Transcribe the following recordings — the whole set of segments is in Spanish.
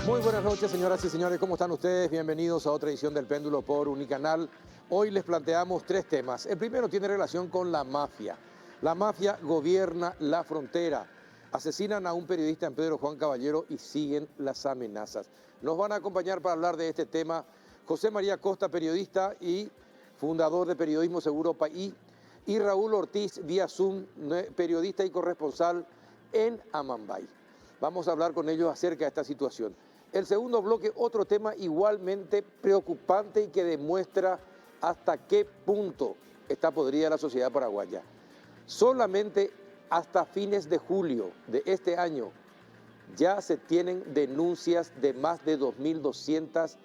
Muy buenas noches, señoras y señores. ¿Cómo están ustedes? Bienvenidos a otra edición del Péndulo por Unicanal. Hoy les planteamos tres temas. El primero tiene relación con la mafia. La mafia gobierna la frontera. Asesinan a un periodista en Pedro Juan Caballero y siguen las amenazas. Nos van a acompañar para hablar de este tema José María Costa, periodista y fundador de Periodismo Seguro País, y Raúl Ortiz vía Zoom, periodista y corresponsal en Amambay. Vamos a hablar con ellos acerca de esta situación. El segundo bloque, otro tema igualmente preocupante y que demuestra hasta qué punto está podrida la sociedad paraguaya. Solamente hasta fines de julio de este año ya se tienen denuncias de más de 2.200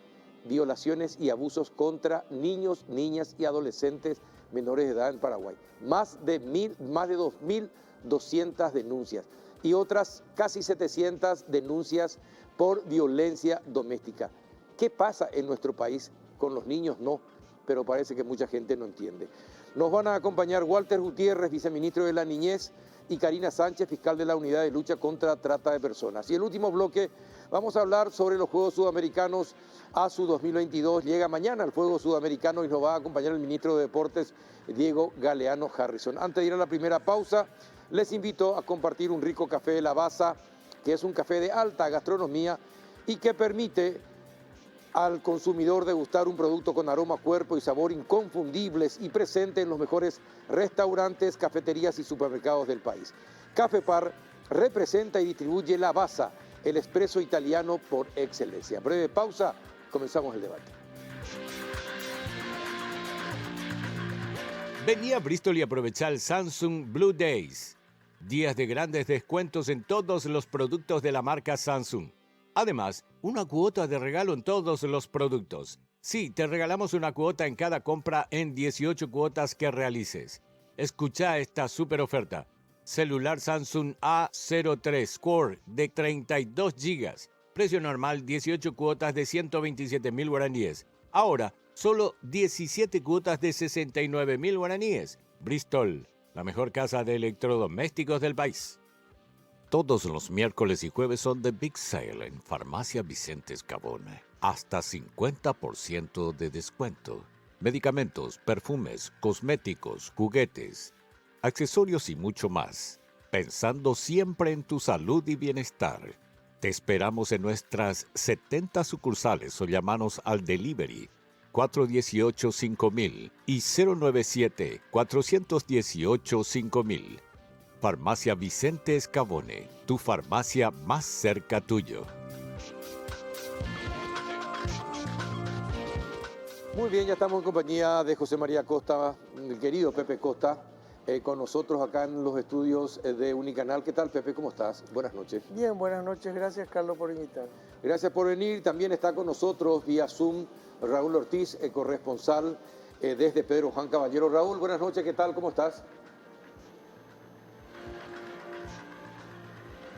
violaciones y abusos contra niños, niñas y adolescentes menores de edad en Paraguay. Más de 2.200 denuncias y otras casi 700 denuncias por violencia doméstica. ¿Qué pasa en nuestro país con los niños? No, pero parece que mucha gente no entiende. Nos van a acompañar Walter Gutiérrez, viceministro de la Niñez, y Karina Sánchez, fiscal de la Unidad de Lucha contra Trata de Personas. Y el último bloque, vamos a hablar sobre los Juegos Sudamericanos ASU 2022. Llega mañana el Juego Sudamericano y nos va a acompañar el ministro de Deportes, Diego Galeano Harrison. Antes de ir a la primera pausa, les invito a compartir un rico café de Lavazza, que es un café de alta gastronomía y que permite al consumidor degustar un producto con aroma, cuerpo y sabor inconfundibles y presente en los mejores restaurantes, cafeterías y supermercados del país. Café Par representa y distribuye Lavazza, el espresso italiano por excelencia. Breve pausa, comenzamos el debate. Vení a Bristol y aprovecha el Samsung Blue Days. Días de grandes descuentos en todos los productos de la marca Samsung. Además, una cuota de regalo en todos los productos. Sí, te regalamos una cuota en cada compra en 18 cuotas que realices. Escucha esta super oferta. Celular Samsung A03 Core de 32 GB. Precio normal 18 cuotas de 127.000 guaraníes. Ahora, solo 17 cuotas de 69.000 guaraníes. Bristol, la mejor casa de electrodomésticos del país. Todos los miércoles y jueves son de Big Sale en Farmacia Vicente Escabone. Hasta 50% de descuento. Medicamentos, perfumes, cosméticos, juguetes, accesorios y mucho más. Pensando siempre en tu salud y bienestar. Te esperamos en nuestras 70 sucursales o llamanos al delivery 418-5000 y 097-418-5000. Farmacia Vicente Escabone, tu farmacia más cerca tuyo. Muy bien, ya estamos en compañía de José María Costa, el querido Pepe Costa, con nosotros acá en los estudios de Unicanal. ¿Qué tal, Pepe? ¿Cómo estás? Buenas noches. Bien, buenas noches. Gracias, Carlos, por invitar. Gracias por venir. También está con nosotros vía Zoom Raúl Ortiz, corresponsal desde Pedro Juan Caballero. Raúl, buenas noches. ¿Qué tal? ¿Cómo estás?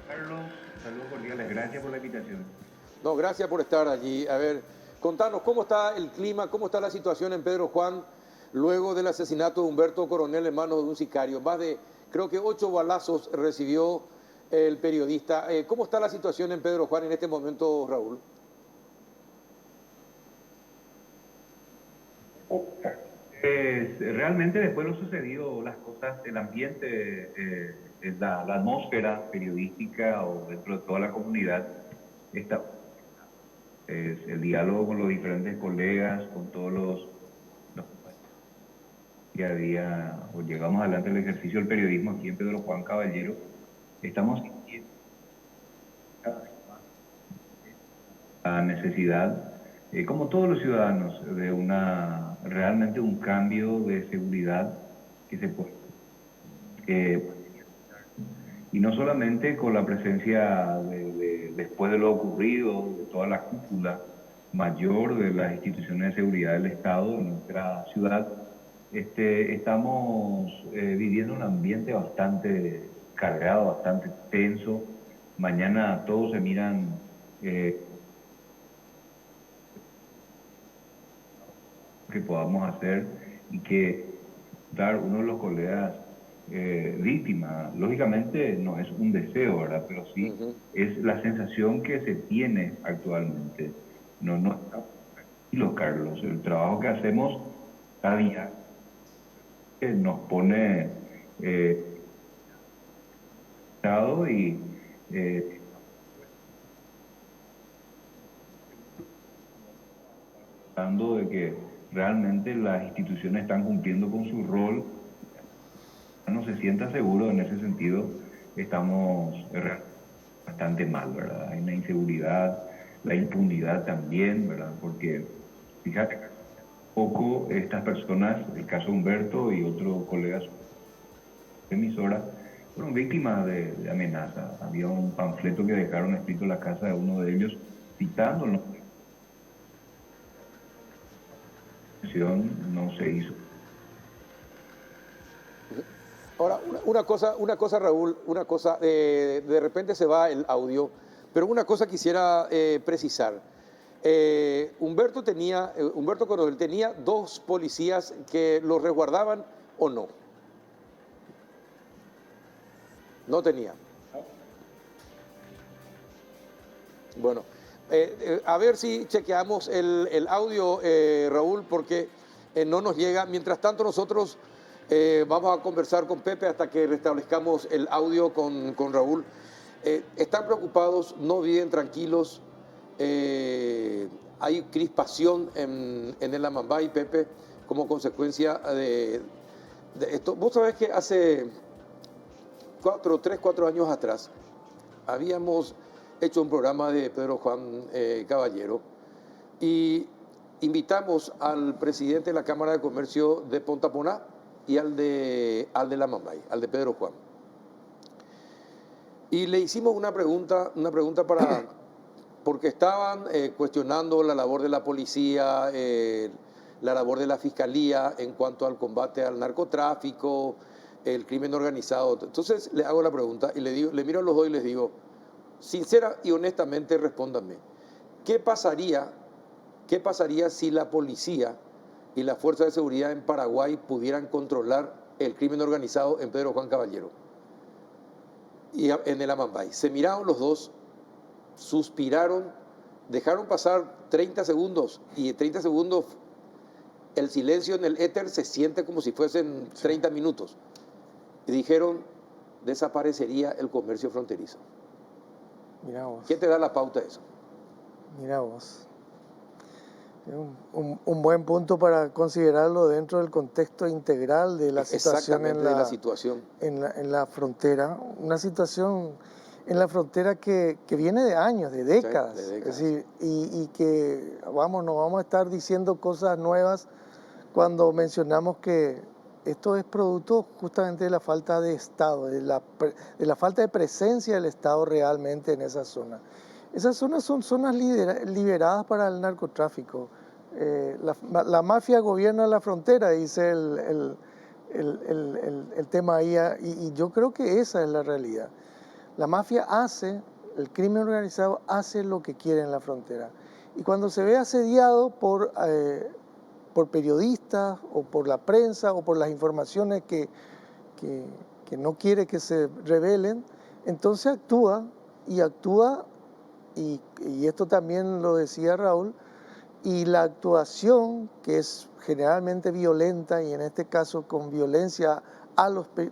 Carlos, saludos cordiales, gracias por la invitación. No, gracias por estar allí. A ver, contanos, ¿cómo está el clima, cómo está la situación en Pedro Juan luego del asesinato de Humberto Coronel en manos de un sicario? Más de, creo que 8 balazos recibió el periodista. ¿Cómo está la situación en Pedro Juan en este momento, Raúl? Realmente después de lo sucedido, las cosas, el ambiente, la atmósfera periodística o dentro de toda la comunidad, está, el diálogo con los diferentes colegas, con todos los que había, o llegamos adelante el ejercicio del periodismo aquí en Pedro Juan Caballero, estamos sintiendo cada vez más la necesidad, como todos los ciudadanos, de realmente un cambio de seguridad que se puede. Y no solamente con la presencia después de lo ocurrido, de toda la cúpula mayor de las instituciones de seguridad del Estado en nuestra ciudad, estamos viviendo un ambiente bastante cargado, bastante tenso. Mañana todos se miran que podamos hacer y que dar uno de los colegas víctima. Lógicamente no es un deseo, ¿verdad? Pero sí es la sensación que se tiene actualmente. No estamos tranquilos, Carlos. El trabajo que hacemos cada día nos pone y tratando de que realmente las instituciones están cumpliendo con su rol. No se sienta seguro en ese sentido, estamos bastante mal, ¿verdad? Hay una inseguridad, la impunidad también, ¿verdad? Porque fíjate, poco estas personas, el caso Humberto y otro colega de emisora, fueron víctimas de amenaza. Había un panfleto que dejaron escrito en la casa de uno de ellos citándolo. No se hizo. Ahora, una cosa, Raúl, una cosa, de repente se va el audio, pero una cosa quisiera precisar. Humberto Coronel tenía dos policías que lo resguardaban o no. No tenía. Bueno, a ver si chequeamos el audio, Raúl, porque no nos llega. Mientras tanto, nosotros vamos a conversar con Pepe hasta que restablezcamos el audio con Raúl. Están preocupados, no viven tranquilos. Hay crispación en el Amambay, Pepe, como consecuencia de esto. Vos sabés que hace 4 años atrás habíamos hecho un programa de Pedro Juan Caballero y invitamos al presidente de la Cámara de Comercio de Pontaponá y al de la Amambay, al de Pedro Juan. Y le hicimos una pregunta porque estaban cuestionando la labor de la policía, la labor de la fiscalía en cuanto al combate al narcotráfico, el crimen organizado. Entonces le hago la pregunta y le miro a los dos y les digo, sincera y honestamente respóndanme, ¿qué pasaría si la policía y la fuerza de seguridad en Paraguay pudieran controlar el crimen organizado en Pedro Juan Caballero y en el Amambay? Se miraron los dos, suspiraron, dejaron pasar 30 segundos y en 30 segundos el silencio en el éter se siente como si fuesen 30 minutos. Y dijeron, desaparecería el comercio fronterizo. Mirá vos. ¿Qué te da la pauta de eso? Mirá vos. Un buen punto para considerarlo dentro del contexto integral de la situación en la frontera. Una situación en la frontera que viene de años, de décadas. Sí, de décadas. Es decir, y que no vamos a estar diciendo cosas nuevas cuando mencionamos que esto es producto justamente de la falta de Estado, de la falta de presencia del Estado realmente en esa zona. Esas zonas son zonas liberadas para el narcotráfico. La mafia gobierna la frontera, dice el tema ahí, y yo creo que esa es la realidad. La mafia el crimen organizado hace lo que quiere en la frontera. Y cuando se ve asediado por periodistas o por la prensa o por las informaciones que no quiere que se revelen, entonces actúa, y esto también lo decía Raúl, y la actuación, que es generalmente violenta y en este caso con violencia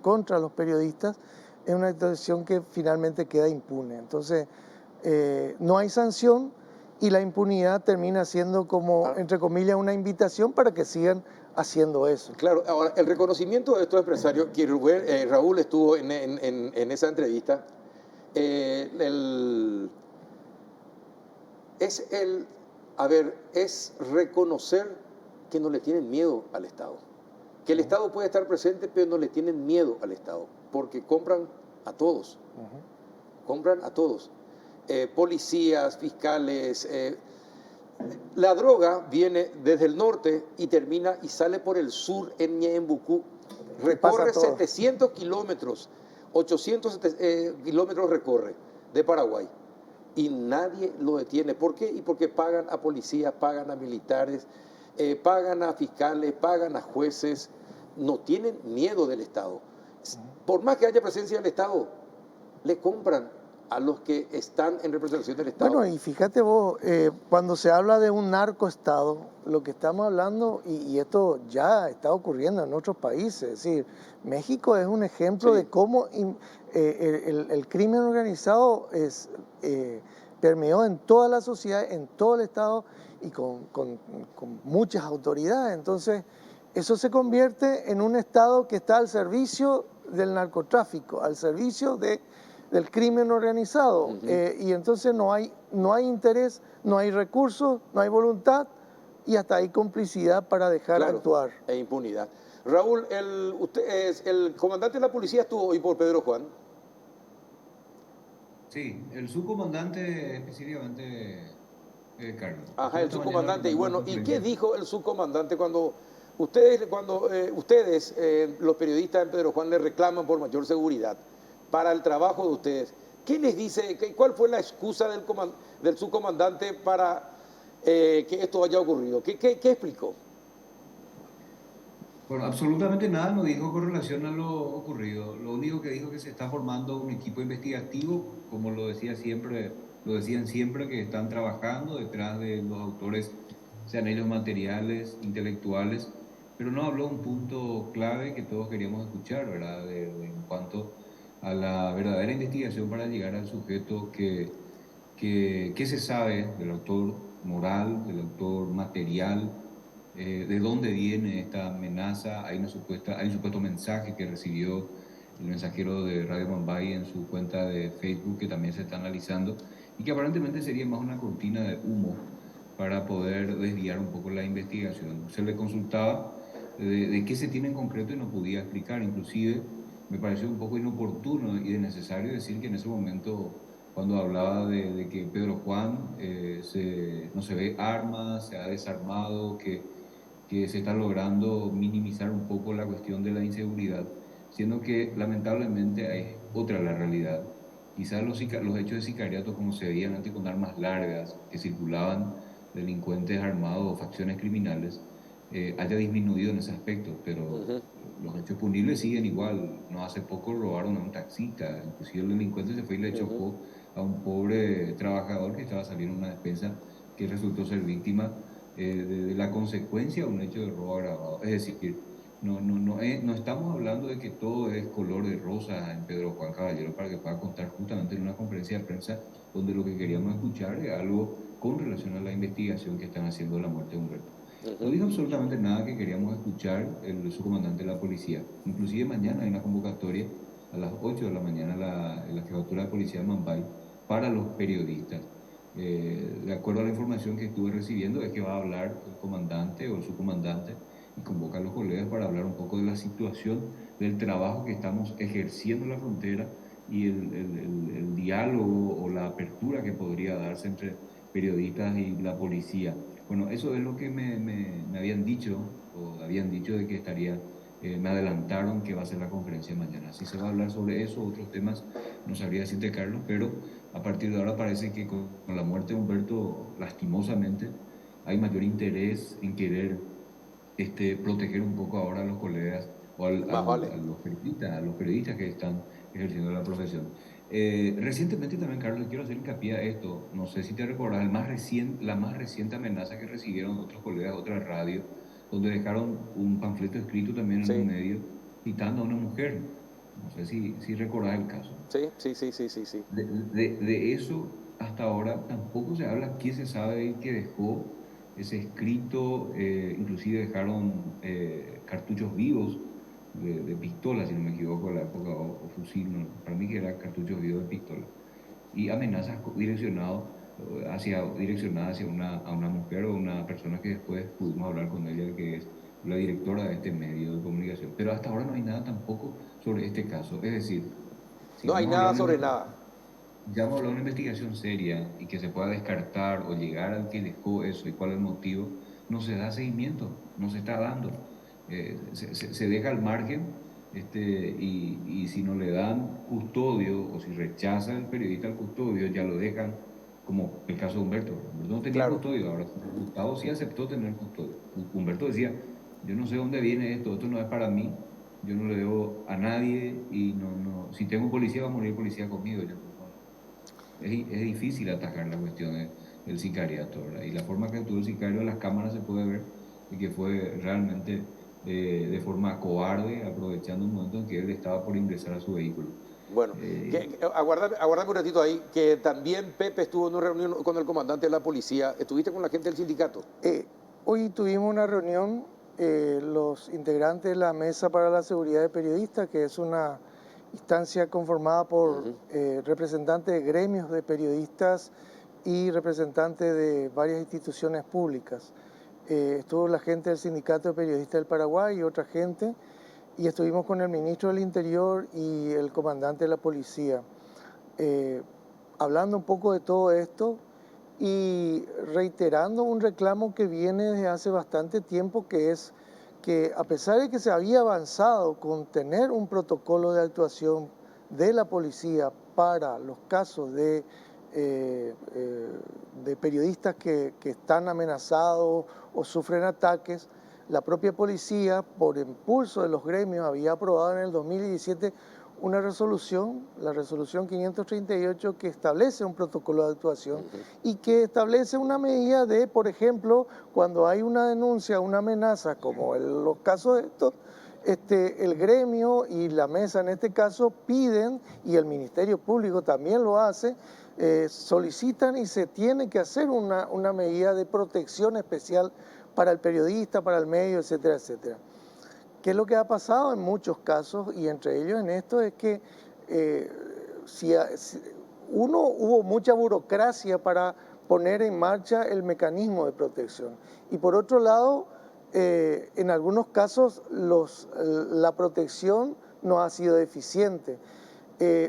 contra los periodistas, es una actuación que finalmente queda impune. Entonces, no hay sanción y la impunidad termina siendo como, entre comillas, una invitación para que sigan haciendo eso. Claro, ahora, el reconocimiento de estos empresarios, que Raúl estuvo en esa entrevista, es reconocer que no le tienen miedo al Estado. Que el Estado puede estar presente, pero no le tienen miedo al Estado, porque compran a todos. Compran a todos. Policías, fiscales. La droga viene desde el norte y termina y sale por el sur en Ñeembucú. Recorre 700 kilómetros, 800 kilómetros recorre de Paraguay. Y nadie lo detiene. ¿Por qué? Y porque pagan a policías, pagan a militares, pagan a fiscales, pagan a jueces. No tienen miedo del Estado. Por más que haya presencia del Estado, le compran a los que están en representación del Estado. Bueno, y fíjate vos, cuando se habla de un narcoestado, lo que estamos hablando, y esto ya está ocurriendo en otros países, es decir, México es un ejemplo de cómo el crimen organizado permeó en toda la sociedad, en todo el Estado y con muchas autoridades. Entonces, eso se convierte en un Estado que está al servicio del narcotráfico, al servicio del crimen organizado. Y entonces no hay interés, no hay recursos, no hay voluntad y hasta hay complicidad para dejar actuar. E impunidad. Raúl, el comandante de la policía estuvo hoy por Pedro Juan. Sí, el subcomandante específicamente, Carlos. Ajá, el subcomandante. Y bueno, ¿y qué dijo el subcomandante cuando ustedes, los periodistas en Pedro Juan, le reclaman por mayor seguridad para el trabajo de ustedes? ¿Qué les dice? ¿Cuál fue la excusa del subcomandante para que esto haya ocurrido? ¿Qué explicó? Bueno, absolutamente nada nos dijo con relación a lo ocurrido. Lo único que dijo es que se está formando un equipo investigativo, como lo decían siempre, que están trabajando detrás de los autores, sean ellos materiales, intelectuales, pero no habló un punto clave que todos queríamos escuchar, ¿verdad? En cuanto a la verdadera investigación para llegar al sujeto que se sabe del autor moral, del autor material, de dónde viene esta amenaza. Hay un supuesto mensaje que recibió el mensajero de Radio Mumbai en su cuenta de Facebook, que también se está analizando y que aparentemente sería más una cortina de humo para poder desviar un poco la investigación. Se le consultaba de qué se tiene en concreto y no podía explicar. Inclusive me pareció un poco inoportuno y innecesario decir que en ese momento, cuando hablaba de que Pedro Juan no se ve armas, se ha desarmado, que se está logrando minimizar un poco la cuestión de la inseguridad, siendo que lamentablemente es otra la realidad. Quizás los hechos de sicariato, como se veían antes con armas largas, que circulaban delincuentes armados o facciones criminales, haya disminuido en ese aspecto, pero los hechos punibles siguen igual. No hace poco robaron a un taxista, inclusive el delincuente se fue y le chocó a un pobre trabajador que estaba saliendo de una despensa, que resultó ser víctima de la consecuencia de un hecho de robo agravado. Es decir, no estamos hablando de que todo es color de rosa en Pedro Juan Caballero, para que pueda contar justamente en una conferencia de prensa donde lo que queríamos escuchar es algo con relación a la investigación que están haciendo de la muerte de Humberto. No dijo absolutamente nada que queríamos escuchar el subcomandante de la policía. Inclusive mañana hay una convocatoria a las 8 de la mañana en la jefatura de policía de Mumbai para los periodistas. De acuerdo a la información que estuve recibiendo, es que va a hablar el comandante o el subcomandante y convoca a los colegas para hablar un poco de la situación, del trabajo que estamos ejerciendo en la frontera y el diálogo o la apertura que podría darse entre periodistas y la policía. Bueno, eso es lo que me habían dicho, o habían dicho de que estaría, me adelantaron que va a ser la conferencia mañana. Si se va a hablar sobre eso, otros temas, no sabría decirte, Carlos, pero a partir de ahora parece que con la muerte de Humberto, lastimosamente, hay mayor interés en querer proteger un poco ahora a los colegas o a los periodistas que están ejerciendo la profesión. Recientemente también, Carlos, quiero hacer hincapié a esto. No sé si te recuerdas la más reciente amenaza que recibieron otros colegas de otra radio, donde dejaron un panfleto escrito también en un medio citando a una mujer. No sé si recordás el caso. Sí. De eso hasta ahora tampoco se habla. ¿Qué se sabe que dejó ese escrito? Inclusive dejaron cartuchos vivos de pistola, si no me equivoco, de la época, o fusil, no, para mí que era cartuchos vivos de pistola. Y amenazas direccionadas hacia a una mujer o una persona que después pudimos hablar con ella, que es la directora de este medio de comunicación. Pero hasta ahora no hay nada tampoco sobre este caso. Es decir, no hay nada sobre nada. Ya vamos a hablar de una investigación seria y que se pueda descartar o llegar al que dejó eso y cuál es el motivo, no se da seguimiento, no se está dando. Se deja al margen, y si no le dan custodio o si rechaza el periodista el custodio, ya lo dejan, como el caso de Humberto. Humberto no tenía custodio, ahora Gustavo sí aceptó tener custodio. Humberto decía, yo no sé dónde viene esto no es para mí, yo no le debo a nadie y si tengo policía va a morir policía conmigo. Es difícil atacar la cuestión del sicariato, ¿verdad? Y la forma que actuó el sicario en las cámaras se puede ver y que fue realmente de forma cobarde, aprovechando un momento en que él estaba por ingresar a su vehículo. Bueno, aguardame un ratito ahí, que también Pepe estuvo en una reunión con el comandante de la policía. ¿Estuviste con la gente del sindicato? Hoy tuvimos una reunión, los integrantes de la Mesa para la Seguridad de Periodistas, que es una instancia conformada por representantes de gremios de periodistas y representantes de varias instituciones públicas. Estuvo la gente del Sindicato de Periodistas del Paraguay y otra gente, y estuvimos con el ministro del Interior y el comandante de la policía, hablando un poco de todo esto y reiterando un reclamo que viene desde hace bastante tiempo, que es que a pesar de que se había avanzado con tener un protocolo de actuación de la policía para los casos de periodistas que están amenazados o sufren ataques, la propia policía, por impulso de los gremios, había aprobado en el 2017 una resolución, la resolución 538, que establece un protocolo de actuación y que establece una medida de, por ejemplo, cuando hay una denuncia, una amenaza, como en los casos de estos, el gremio y la mesa en este caso piden, y el Ministerio Público también lo hace, solicitan y se tiene que hacer una medida de protección especial para el periodista, para el medio, etcétera, etcétera. ¿Qué es lo que ha pasado en muchos casos? Y entre ellos en esto es que hubo mucha burocracia para poner en marcha el mecanismo de protección. Y por otro lado, en algunos casos la protección no ha sido eficiente.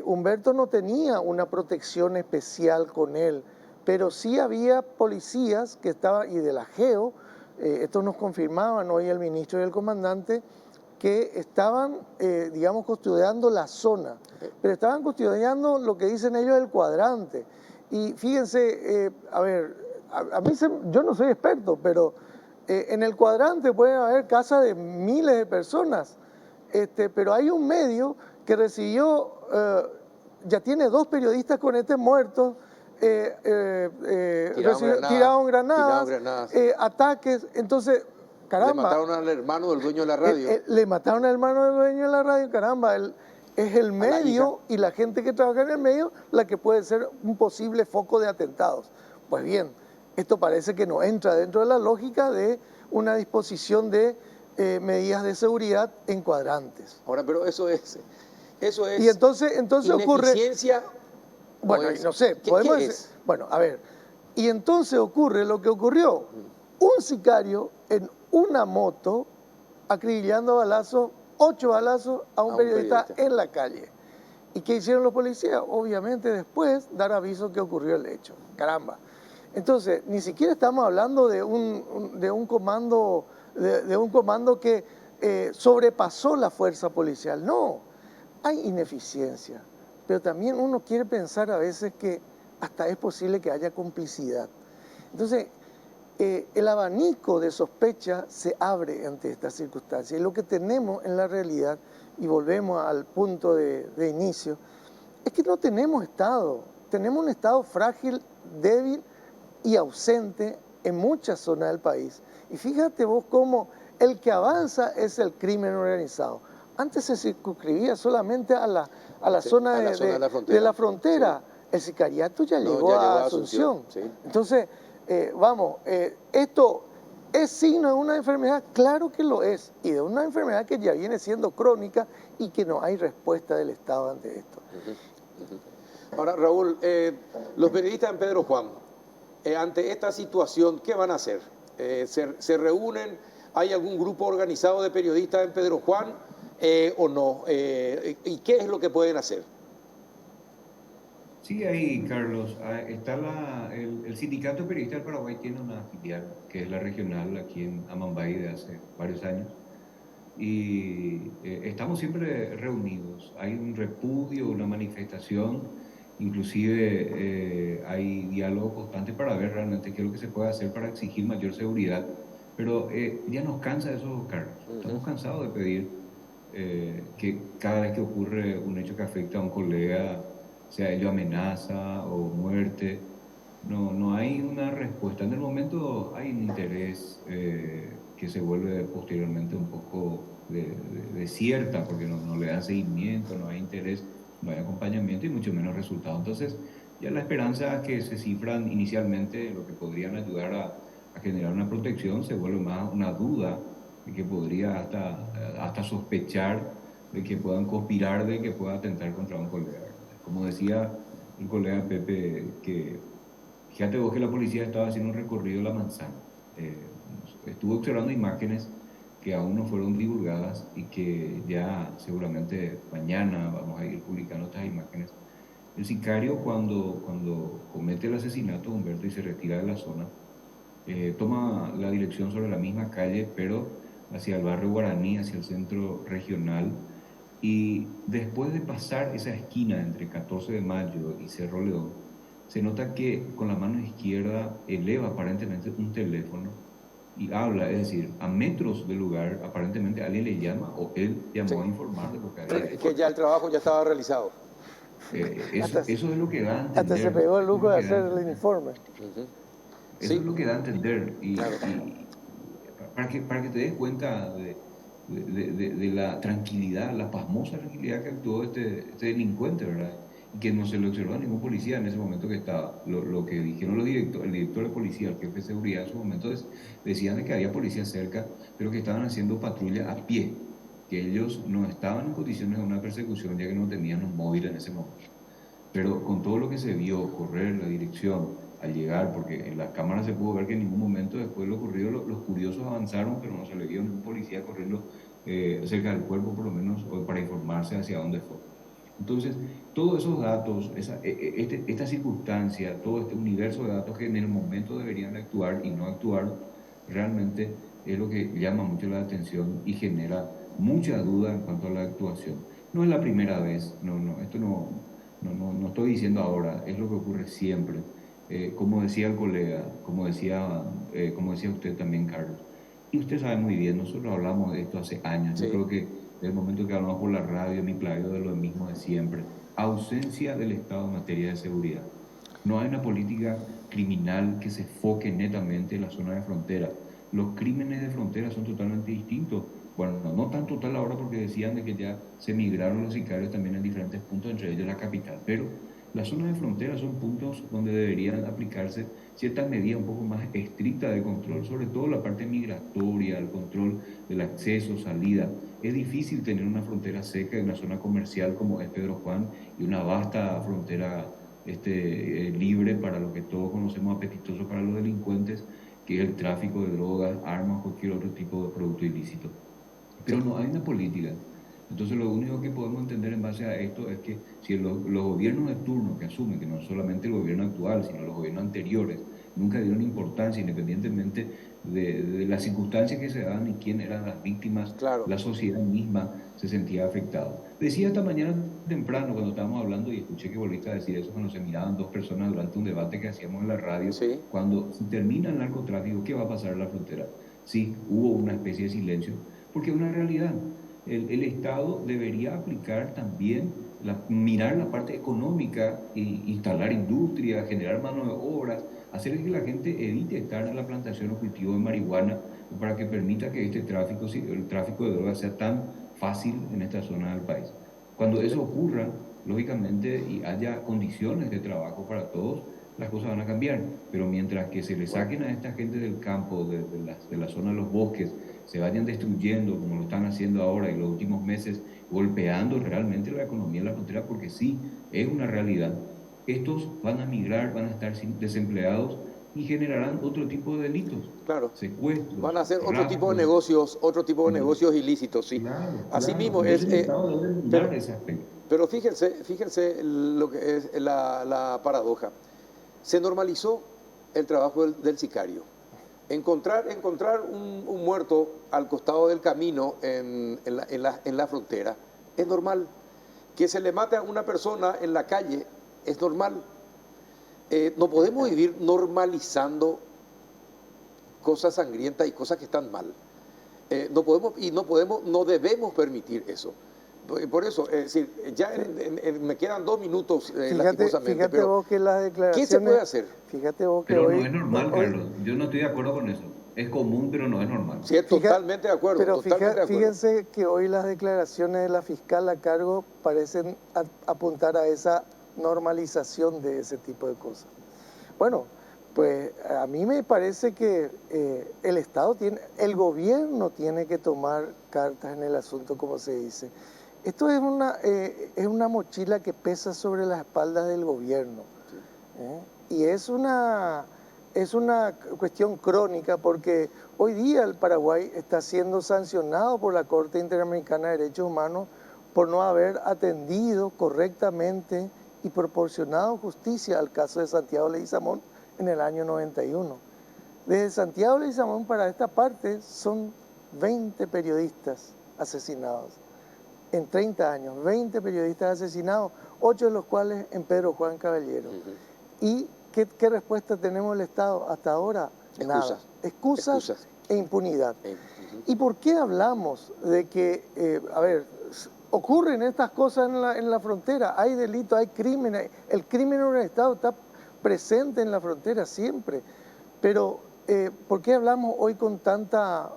Humberto no tenía una protección especial con él, pero sí había policías que estaban, y de la GEO, esto nos confirmaban hoy el ministro y el comandante, que estaban, digamos, custodiando la zona, pero estaban custodiando lo que dicen ellos el cuadrante. Y fíjense, yo no soy experto, pero en el cuadrante pueden haber casas de miles de personas, pero hay un medio que recibió, ya tiene 2 periodistas con muertos, tiraron granadas, ataques, entonces, caramba. Le mataron al hermano del dueño de la radio. Le mataron al hermano del dueño de la radio, caramba, es el medio y la gente que trabaja en el medio la que puede ser un posible foco de atentados. Pues bien, esto parece que no entra dentro de la lógica de una disposición de medidas de seguridad en cuadrantes. Ahora, pero eso es y entonces ineficiencia. Bueno, no sé, podemos decir, bueno, a ver, y entonces ocurre lo que ocurrió, un sicario en una moto acribillando balazos, 8 balazos a un periodista en la calle. ¿Y qué hicieron los policías? Obviamente después dar aviso que ocurrió el hecho. Caramba. Entonces, ni siquiera estamos hablando de un comando que sobrepasó la fuerza policial. No, hay ineficiencia. Pero también uno quiere pensar a veces que hasta es posible que haya complicidad. Entonces, el abanico de sospecha se abre ante estas circunstancias. Y lo que tenemos en la realidad, y volvemos al punto de inicio, es que no tenemos Estado. Tenemos un Estado frágil, débil y ausente en muchas zonas del país. Y fíjate vos cómo el que avanza es el crimen organizado. Antes se circunscribía solamente a la zona de la frontera. Sí. El sicariato ya llegó a Asunción. Sí. Entonces, ¿esto es signo de una enfermedad? Claro que lo es. Y de una enfermedad que ya viene siendo crónica y que no hay respuesta del Estado ante esto. Ahora, Raúl, los periodistas en Pedro Juan, ante esta situación, ¿qué van a hacer? ¿Se reúnen? ¿Hay algún grupo organizado de periodistas en Pedro Juan o no? ¿Y qué es lo que pueden hacer? Sí, ahí, Carlos, está el Sindicato de Periodistas del Paraguay tiene una filial, que es la regional aquí en Amambay de hace varios años, y estamos siempre reunidos. Hay un repudio, una manifestación, inclusive hay diálogo constante para ver realmente qué es lo que se puede hacer para exigir mayor seguridad, pero ya nos cansa eso, Carlos. Estamos cansados de pedir que cada vez que ocurre un hecho que afecta a un colega, sea ello amenaza o muerte, no hay una respuesta. En el momento hay un interés que se vuelve posteriormente un poco desierta, porque no le dan seguimiento, no hay interés, no hay acompañamiento y mucho menos resultado. Entonces, ya la esperanza que se cifran inicialmente, lo que podrían ayudar a generar una protección, se vuelve más una duda de que podría hasta sospechar de que puedan conspirar, de que pueda atentar contra un colega. Como decía el colega Pepe, que fíjate vos que la policía estaba haciendo un recorrido de la manzana. Eh, Estuvo observando imágenes que aún no fueron divulgadas y que ya seguramente mañana vamos a ir publicando estas imágenes. El sicario cuando comete el asesinato, Humberto, y se retira de la zona, toma la dirección sobre la misma calle, pero hacia el barrio Guaraní, hacia el centro regional, y después de pasar esa esquina entre 14 de Mayo y Cerro León, se nota que con la mano izquierda eleva aparentemente un teléfono y habla, es decir, a metros del lugar, aparentemente alguien le llama o él llamó Sí. a informar de lo que había hecho. Que ya el trabajo ya estaba realizado. Eso es lo que da a Hasta se entender. pegó el Eso es lujo lo de que da a hacer el entender. informe. Ujú. Eso Sí, es lo que da a entender. claro. Y para que te des cuenta de la tranquilidad, la pasmosa tranquilidad que actuó este delincuente, ¿verdad? Y que no se lo observó a ningún policía en ese momento que estaba. Lo que dijeron el director de policía, el jefe de seguridad en su momento, decían de que había policía cerca, pero que estaban haciendo patrulla a pie, que ellos no estaban en condiciones de una persecución ya que no tenían un móvil en ese momento. Pero con todo lo que se vio correr la dirección al llegar, porque en las cámaras se pudo ver que en ningún momento después de lo ocurrido los curiosos avanzaron, pero no se le vio ningún policía corriendo cerca del cuerpo, por lo menos, o para informarse hacia dónde fue. Entonces, todos esos datos, esta circunstancia, todo este universo de datos que en el momento deberían actuar y no actuar, realmente es lo que llama mucho la atención y genera mucha duda en cuanto a la actuación. No es la primera vez, esto no estoy diciendo ahora, es lo que ocurre siempre. Como decía el colega, como decía usted también, Carlos, y usted sabe muy bien, nosotros hablamos de esto hace años, yo Sí. creo que desde el momento que hablamos por la radio, mi plagio de lo mismo de siempre, ausencia del Estado en materia de seguridad. No hay una política criminal que se enfoque netamente en la zona de frontera. Los crímenes de frontera son totalmente distintos. Bueno, no tan total ahora porque decían de que ya se migraron los sicarios también en diferentes puntos, entre ellos la capital, pero las zonas de frontera son puntos donde deberían aplicarse ciertas medidas un poco más estrictas de control, sobre todo la parte migratoria, el control del acceso, salida. Es difícil tener una frontera seca en una zona comercial como es Pedro Juan y una vasta frontera libre para lo que todos conocemos apetitoso para los delincuentes, que es el tráfico de drogas, armas, cualquier otro tipo de producto ilícito. Pero no hay una política. Entonces lo único que podemos entender en base a esto es que si los gobiernos de turno que asumen, que no solamente el gobierno actual, sino los gobiernos anteriores, nunca dieron importancia, independientemente de las circunstancias que se daban y quién eran las víctimas, Claro. la sociedad misma se sentía afectada. Decía esta mañana temprano cuando estábamos hablando, y escuché que volviste a decir eso, cuando se miraban dos personas durante un debate que hacíamos en la radio, Sí. cuando se termina el narcotráfico, ¿qué va a pasar en la frontera? Sí, hubo una especie de silencio, porque es una realidad. El Estado debería aplicar también, mirar la parte económica, e instalar industria, generar mano de obras, hacer que la gente evite estar en la plantación o cultivo de marihuana para que permita que el tráfico de drogas sea tan fácil en esta zona del país. Cuando eso ocurra, lógicamente, y haya condiciones de trabajo para todos, las cosas van a cambiar. Pero mientras que se le saquen a esta gente del campo, de la zona de los bosques, se vayan destruyendo como lo están haciendo ahora en los últimos meses, golpeando realmente la economía de la frontera, porque sí, es una realidad. Estos van a migrar, van a estar desempleados y generarán otro tipo de delitos, Claro. secuestros, Van a hacer otro tipo de raptos. negocios, ilícitos, sí. Claro, Así claro. mismo es. Entonces el Estado debe Pero, mirar ese aspecto. pero fíjense lo que es la paradoja. Se normalizó el trabajo del sicario. Encontrar un muerto al costado del camino en la frontera es normal. Que se le mate a una persona en la calle es normal. No podemos vivir normalizando cosas sangrientas y cosas que están mal. No debemos permitir eso. Por eso, es decir, ya me quedan 2 minutos, lastimosamente, fíjate pero vos que las declaraciones... ¿qué se puede hacer? Fíjate vos que Pero hoy... no es normal, Carlos. Yo no estoy de acuerdo con eso. Es común, pero no es normal. Sí, totalmente de acuerdo, Pero totalmente de acuerdo. fíjense que hoy las declaraciones de la fiscal a cargo parecen apuntar a esa normalización de ese tipo de cosas. Bueno, pues a mí me parece que el gobierno tiene que tomar cartas en el asunto, como se dice. Esto es una mochila que pesa sobre las espaldas del gobierno. Y es una cuestión crónica porque hoy día el Paraguay está siendo sancionado por la Corte Interamericana de Derechos Humanos por no haber atendido correctamente y proporcionado justicia al caso de Santiago Leguizamón en el año 91. Desde Santiago Leguizamón para esta parte son 20 periodistas asesinados. En 30 años, 20 periodistas asesinados, 8 de los cuales en Pedro Juan Caballero. ¿Y qué respuesta tenemos del Estado hasta ahora? Nada. Excusas e impunidad. ¿Y por qué hablamos de que, ocurren estas cosas en la frontera? Hay delitos, hay crímenes. El crimen organizado está presente en la frontera siempre. Pero, ¿por qué hablamos hoy con tanta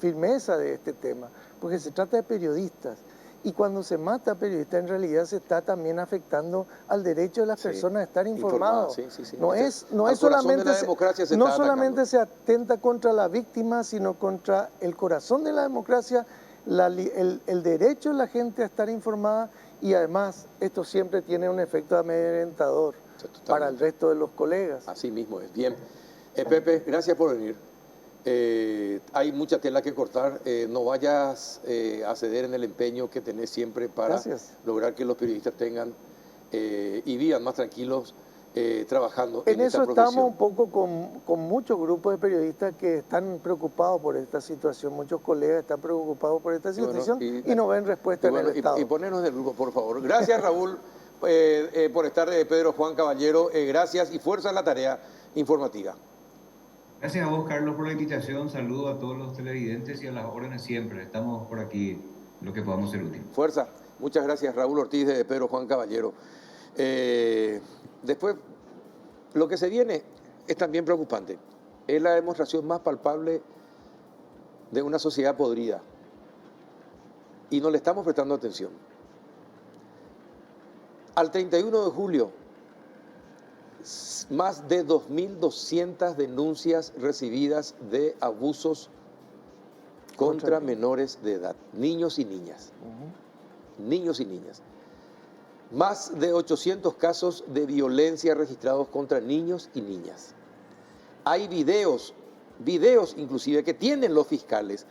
firmeza de este tema? Porque se trata de periodistas. Y cuando se mata a periodistas, en realidad se está también afectando al derecho de las personas a estar informados. No solamente se atenta contra la víctima, sino contra el corazón de la democracia, el derecho de la gente a estar informada, y además esto siempre tiene un efecto amedrentador para el resto de los colegas. Así mismo es. Bien. Pepe, gracias por venir. Hay mucha tela que cortar. No vayas a ceder en el empeño que tenés siempre para lograr que los periodistas tengan y vivan más tranquilos trabajando en esta profesión. Estamos un poco con muchos grupos de periodistas que están preocupados por esta situación. Muchos colegas están preocupados por esta situación y no ven respuesta en el Estado. Y ponernos del grupo, por favor. Gracias, Raúl, por estar Pedro Juan Caballero. Gracias y fuerza en la tarea informativa. Gracias a vos, Carlos, por la invitación. Saludo a todos los televidentes y a las órdenes siempre. Estamos por aquí, lo que podamos ser útil. Fuerza. Muchas gracias, Raúl Ortiz de Pedro Juan Caballero. Después, lo que se viene es también preocupante. Es la demostración más palpable de una sociedad podrida. Y no le estamos prestando atención. Al 31 de julio, más de 2.200 denuncias recibidas de abusos contra menores de edad, niños y niñas. Niños y niñas. Más de 800 casos de violencia registrados contra niños y niñas. Hay videos inclusive que tienen los fiscales,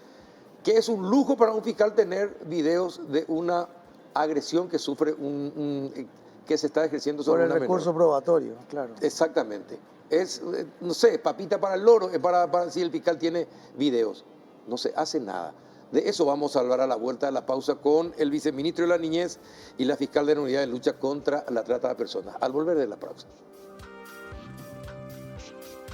que es un lujo para un fiscal tener videos de una agresión que sufre que se está ejerciendo sobre una menor. Por el recurso probatorio, claro. Exactamente. Es, no sé, papita para el loro, para si el fiscal tiene videos. No se hace nada. De eso vamos a hablar a la vuelta de la pausa con el viceministro de la Niñez y la fiscal de la Unidad de Lucha contra la Trata de Personas. Al volver de la pausa.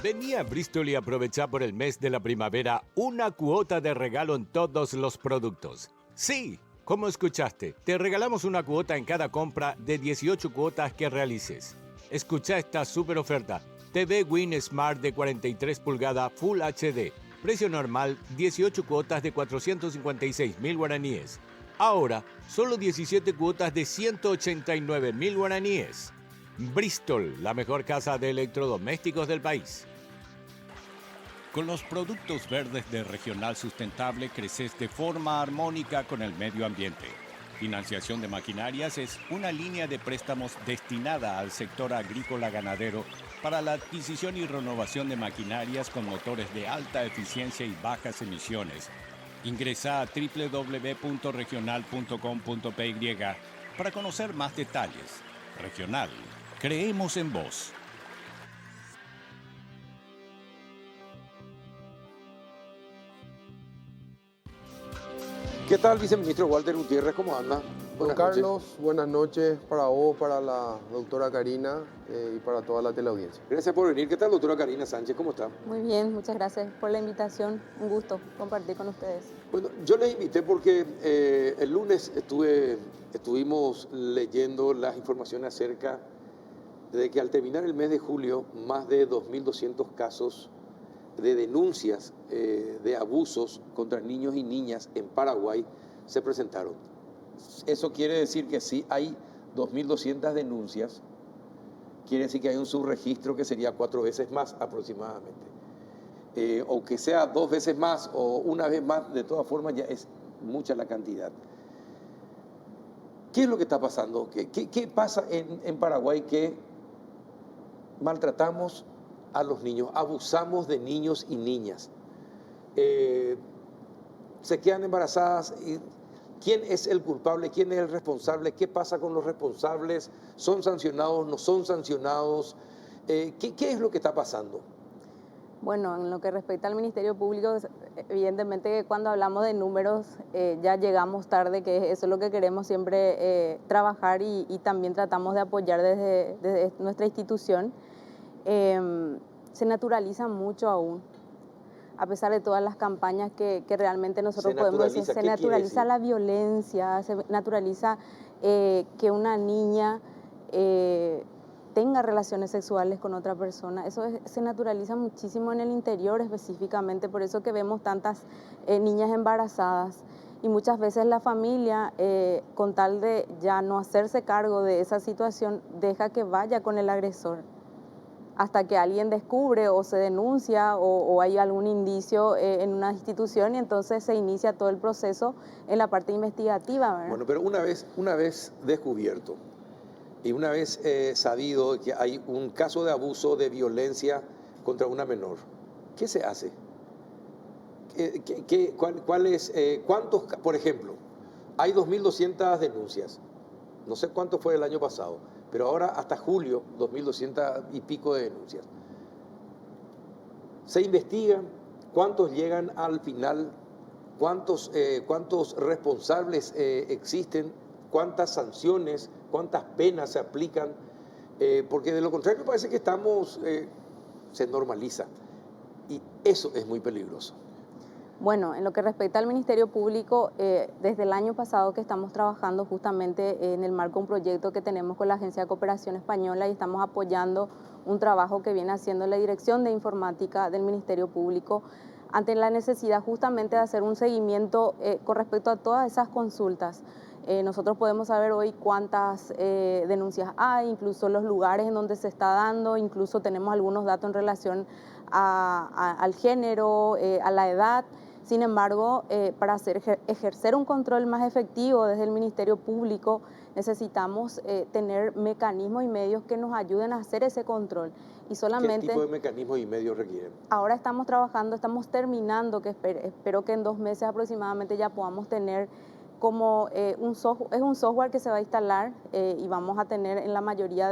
Vení a Bristol y aprovecha por el mes de la primavera una cuota de regalo en todos los productos. Sí, como escuchaste, te regalamos una cuota en cada compra de 18 cuotas que realices. Escucha esta super oferta. TV Win Smart de 43 pulgadas Full HD. Precio normal, 18 cuotas de 456.000 guaraníes. Ahora, solo 17 cuotas de 189.000 guaraníes. Bristol, la mejor casa de electrodomésticos del país. Con los productos verdes de Regional Sustentable creces de forma armónica con el medio ambiente. Financiación de Maquinarias es una línea de préstamos destinada al sector agrícola ganadero para la adquisición y renovación de maquinarias con motores de alta eficiencia y bajas emisiones. Ingresa a www.regional.com.py para conocer más detalles. Regional, creemos en vos. ¿Qué tal, viceministro Walter Gutiérrez? ¿Cómo anda? Buenas noches. Carlos, buenas noches para vos, para la doctora Karina y para toda la teleaudiencia. Gracias por venir. ¿Qué tal, doctora Karina Sánchez? ¿Cómo está? Muy bien, muchas gracias por la invitación. Un gusto compartir con ustedes. Bueno, yo les invité porque el lunes estuvimos leyendo las informaciones acerca de que al terminar el mes de julio, más de 2.200 casos de denuncias de abusos contra niños y niñas en Paraguay se presentaron. Eso quiere decir que si hay 2.200 denuncias, quiere decir que hay un subregistro que sería 4 veces más aproximadamente. O que sea 2 veces más o una vez más, de todas formas ya es mucha la cantidad. ¿Qué es lo que está pasando? ¿Qué pasa en Paraguay que maltratamos a los niños, abusamos de niños y niñas? Se quedan embarazadas. ¿Quién es el culpable? ¿Quién es el responsable? ¿Qué pasa con los responsables? ¿Son sancionados? ¿No son sancionados? ¿Qué es lo que está pasando? Bueno, en lo que respecta al Ministerio Público, evidentemente que cuando hablamos de números ya llegamos tarde, que eso es lo que queremos siempre trabajar y también tratamos de apoyar desde nuestra institución. Se naturaliza mucho aún, a pesar de todas las campañas que realmente nosotros podemos decir. Se naturaliza la violencia, se naturaliza que una niña tenga relaciones sexuales con otra persona. Eso se naturaliza muchísimo en el interior específicamente, por eso que vemos tantas niñas embarazadas. Y muchas veces la familia, con tal de ya no hacerse cargo de esa situación, deja que vaya con el agresor, hasta que alguien descubre o se denuncia o hay algún indicio en una institución, y entonces se inicia todo el proceso en la parte investigativa, ¿verdad? Bueno, pero una vez descubierto y una vez sabido que hay un caso de abuso, de violencia contra una menor, ¿qué se hace? ¿Cuántos, por ejemplo, hay 2.200 denuncias? No sé cuánto fue el año pasado, pero ahora hasta julio, 2.200 y pico de denuncias. Se investigan cuántos llegan al final, cuántos responsables existen, cuántas sanciones, cuántas penas se aplican, porque de lo contrario parece que se normaliza, y eso es muy peligroso. Bueno, en lo que respecta al Ministerio Público, desde el año pasado que estamos trabajando justamente en el marco de un proyecto que tenemos con la Agencia de Cooperación Española, y estamos apoyando un trabajo que viene haciendo la Dirección de Informática del Ministerio Público, ante la necesidad justamente de hacer un seguimiento con respecto a todas esas consultas. Nosotros podemos saber hoy cuántas denuncias hay, incluso los lugares en donde se está dando, incluso tenemos algunos datos en relación al género, a la edad. Sin embargo, para ejercer un control más efectivo desde el Ministerio Público, necesitamos tener mecanismos y medios que nos ayuden a hacer ese control. Y solamente, ¿qué tipo de mecanismos y medios requieren? Ahora estamos trabajando, estamos terminando, que espero que en 2 meses aproximadamente ya podamos tener como un software que se va a instalar y vamos a tener en la mayoría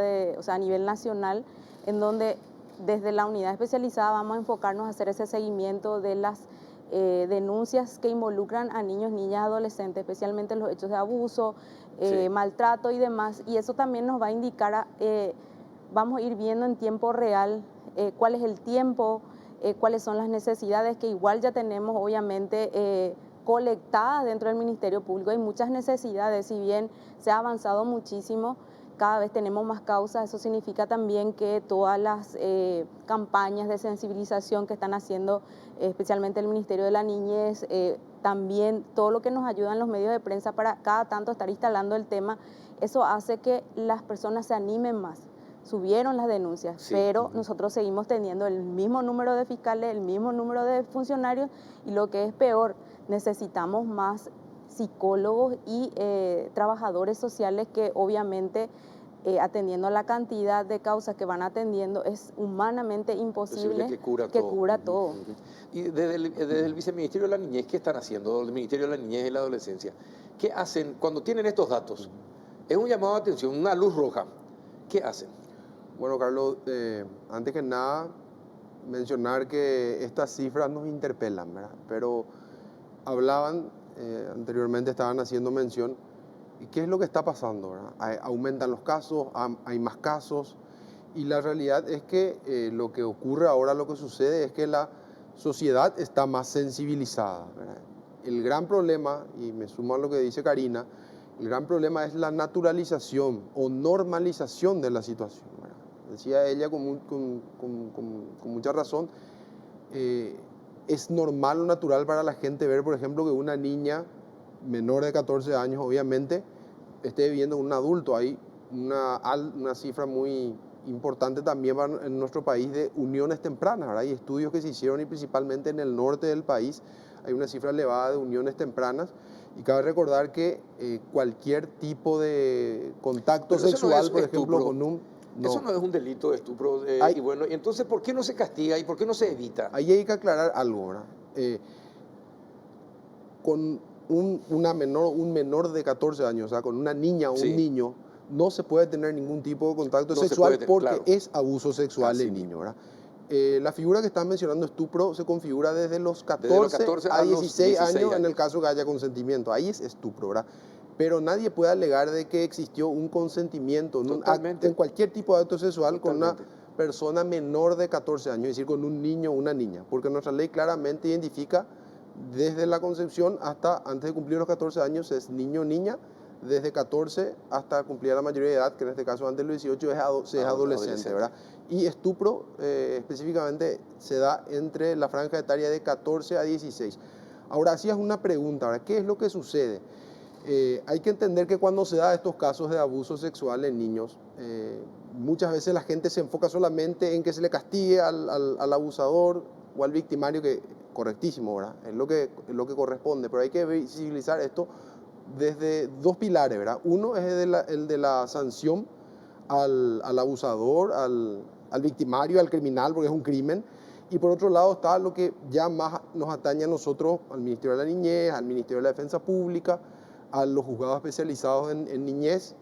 a nivel nacional, en donde desde la unidad especializada vamos a enfocarnos a hacer ese seguimiento de las denuncias que involucran a niños, niñas, adolescentes, especialmente los hechos de abuso, maltrato y demás. Y eso también nos va a indicar, vamos a ir viendo en tiempo real cuál es el tiempo, cuáles son las necesidades que igual ya tenemos, obviamente, colectadas dentro del Ministerio Público. Hay muchas necesidades, si bien se ha avanzado muchísimo, cada vez tenemos más causas. Eso significa también que todas las campañas de sensibilización que están haciendo, especialmente el Ministerio de la Niñez, también todo lo que nos ayudan los medios de prensa para cada tanto estar instalando el tema, eso hace que las personas se animen más. Subieron las denuncias, pero nosotros seguimos teniendo el mismo número de fiscales, el mismo número de funcionarios, y lo que es peor, necesitamos más psicólogos y trabajadores sociales que obviamente atendiendo a la cantidad de causas que van atendiendo es humanamente imposible que cura todo. Y desde el Viceministerio de la Niñez, ¿qué están haciendo? El Ministerio de la Niñez y la Adolescencia, ¿qué hacen cuando tienen estos datos? Es un llamado de atención, una luz roja. ¿Qué hacen? Bueno, Carlos, antes que nada, mencionar que estas cifras nos interpelan, ¿verdad? Pero hablaban, anteriormente estaban haciendo mención ¿qué es lo que está pasando? ¿Verdad? Aumentan los casos, hay más casos, y la realidad es que lo que ocurre ahora, lo que sucede es que la sociedad está más sensibilizada, ¿verdad? El gran problema, y me sumo a lo que dice Karina, el gran problema es la naturalización o normalización de la situación, ¿verdad? Decía ella con mucha razón, es normal o natural para la gente ver, por ejemplo, que una niña menor de 14 años, obviamente, esté viviendo con un adulto. Hay una cifra muy importante también en nuestro país de uniones tempranas, ¿verdad? Hay estudios que se hicieron y principalmente en el norte del país hay una cifra elevada de uniones tempranas, y cabe recordar que cualquier tipo de contacto sexual, por ejemplo, con un... Eso no es un delito de estupro. Y bueno, entonces, ¿por qué no se castiga y por qué no se evita? Ahí hay que aclarar algo, ¿verdad? Con un menor de 14 años, o sea, con una niña o un niño, no se puede tener ningún tipo de contacto sexual porque es abuso sexual del niño, ¿verdad? La figura que están mencionando, estupro, se configura desde los 14 a 16 años en el caso que haya consentimiento. Ahí es estupro, ¿verdad? Pero nadie puede alegar de que existió un consentimiento en cualquier tipo de acto sexual con una persona menor de 14 años, es decir, con un niño o una niña, porque nuestra ley claramente identifica desde la concepción hasta antes de cumplir los 14 años es niño o niña, desde 14 hasta cumplir la mayoría de edad, que en este caso antes de los 18 es adolescente, ¿verdad? Y estupro específicamente se da entre la franja etaria de 14 a 16. Ahora, hacías una pregunta, ¿verdad? ¿Qué es lo que sucede? Hay que entender que cuando se da estos casos de abuso sexual en niños, muchas veces la gente se enfoca solamente en que se le castigue al abusador o al victimario, que correctísimo, ¿verdad? Es lo que corresponde, pero hay que visibilizar esto desde dos pilares, ¿verdad? Uno es el de la sanción al abusador, al victimario, al criminal, porque es un crimen. Y por otro lado está lo que ya más nos atañe a nosotros, al Ministerio de la Niñez, al Ministerio de la Defensa Pública, a los juzgados especializados en niñez,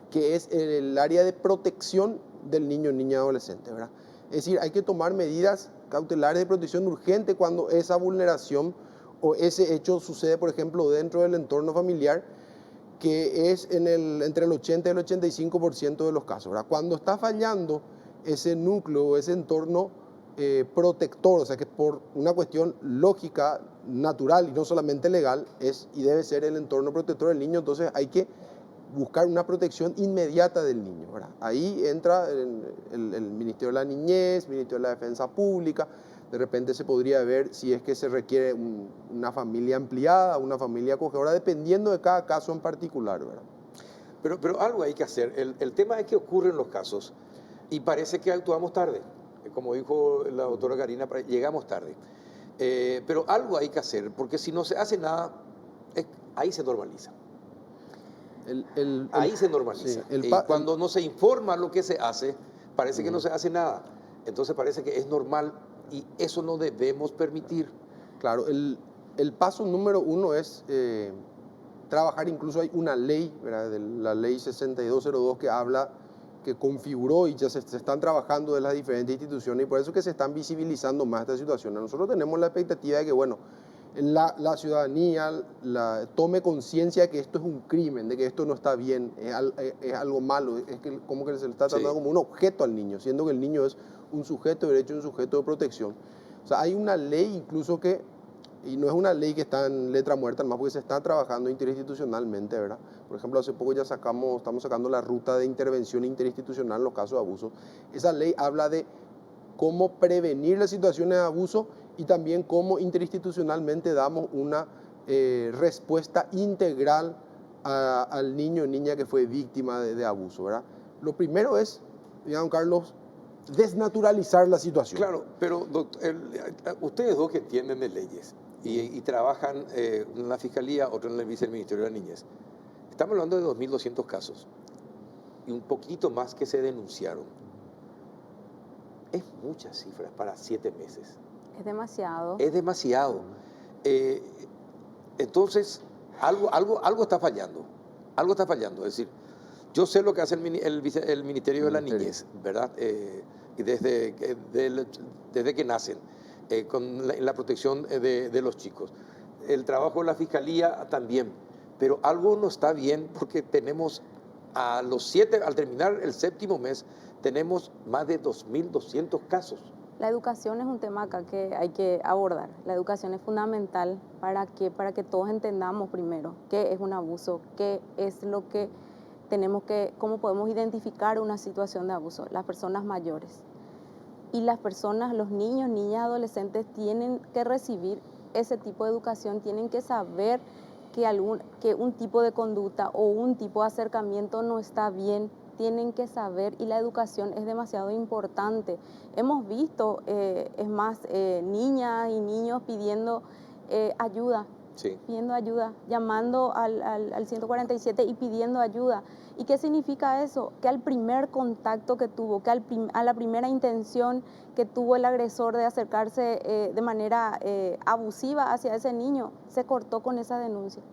que es el área de protección del niño, niña, adolescente, ¿verdad? Es decir, hay que tomar medidas cautelares de protección urgente cuando esa vulneración o ese hecho sucede, por ejemplo, dentro del entorno familiar, que es entre el 80 y el 85% de los casos, ¿verdad? Cuando está fallando ese núcleo, ese entorno protector, o sea que por una cuestión lógica, natural y no solamente legal, es y debe ser el entorno protector del niño, entonces hay que buscar una protección inmediata del niño, ¿verdad? Ahí entra el Ministerio de la Niñez, Ministerio de la Defensa Pública. De repente se podría ver si es que se requiere una familia ampliada, una familia acogedora, dependiendo de cada caso en particular, ¿verdad? Pero algo hay que hacer. El tema es que ocurren los casos y parece que actuamos tarde. Como dijo la doctora Karina, llegamos tarde. Pero algo hay que hacer, porque si no se hace nada, ahí se normaliza. Ahí se normaliza. Sí, y cuando no se informa lo que se hace, parece que no se hace nada. Entonces parece que es normal y eso no debemos permitir. Claro, el paso número uno es trabajar. Incluso hay una ley, ¿verdad? La ley 6202 que configuró y ya se están trabajando de las diferentes instituciones, y por eso que se están visibilizando más esta situación. Nosotros tenemos la expectativa de que, bueno, la ciudadanía tome conciencia de que esto es un crimen, de que esto no está bien, es algo malo, es que como que se le está tratando como un objeto al niño, siendo que el niño es un sujeto de derecho, un sujeto de protección. O sea, hay una ley incluso y no es una ley que está en letra muerta, más porque se está trabajando interinstitucionalmente, ¿verdad? Por ejemplo, hace poco ya estamos sacando la ruta de intervención interinstitucional en los casos de abuso. Esa ley habla de cómo prevenir las situaciones de abuso y también cómo interinstitucionalmente damos una respuesta integral al niño o niña que fue víctima de abuso, ¿verdad? Lo primero es, digamos, Carlos, desnaturalizar la situación. Claro, pero doctor, ustedes dos que entienden de leyes y trabajan en la Fiscalía, otro en el Viceministerio de la Niñez, estamos hablando de 2.200 casos y un poquito más que se denunciaron. Es muchas cifras para 7 meses. Es demasiado. Es demasiado. Entonces, algo está fallando. Algo está fallando. Es decir, yo sé lo que hace el Ministerio de la Niñez, ¿verdad? Desde que nacen, con la protección de los chicos. El trabajo de la Fiscalía también. pero algo no está bien porque tenemos a los 7, al terminar el 7º mes, tenemos más de 2.200 casos. La educación es un tema acá que hay que abordar. La educación es fundamental para que todos entendamos primero qué es un abuso, qué es lo que tenemos que, cómo podemos identificar una situación de abuso. Las personas mayores y las personas, los niños, niñas, adolescentes tienen que recibir ese tipo de educación, tienen que saber que un tipo de conducta o un tipo de acercamiento no está bien, tienen que saber, y la educación es demasiado importante. Hemos visto, es más, niñas y niños pidiendo ayuda, sí, pidiendo ayuda, llamando al 147 y pidiendo ayuda. ¿Y qué significa eso? Que al primer contacto que tuvo, que a la primera intención que tuvo el agresor de acercarse de manera abusiva hacia ese niño, se cortó con esa denuncia.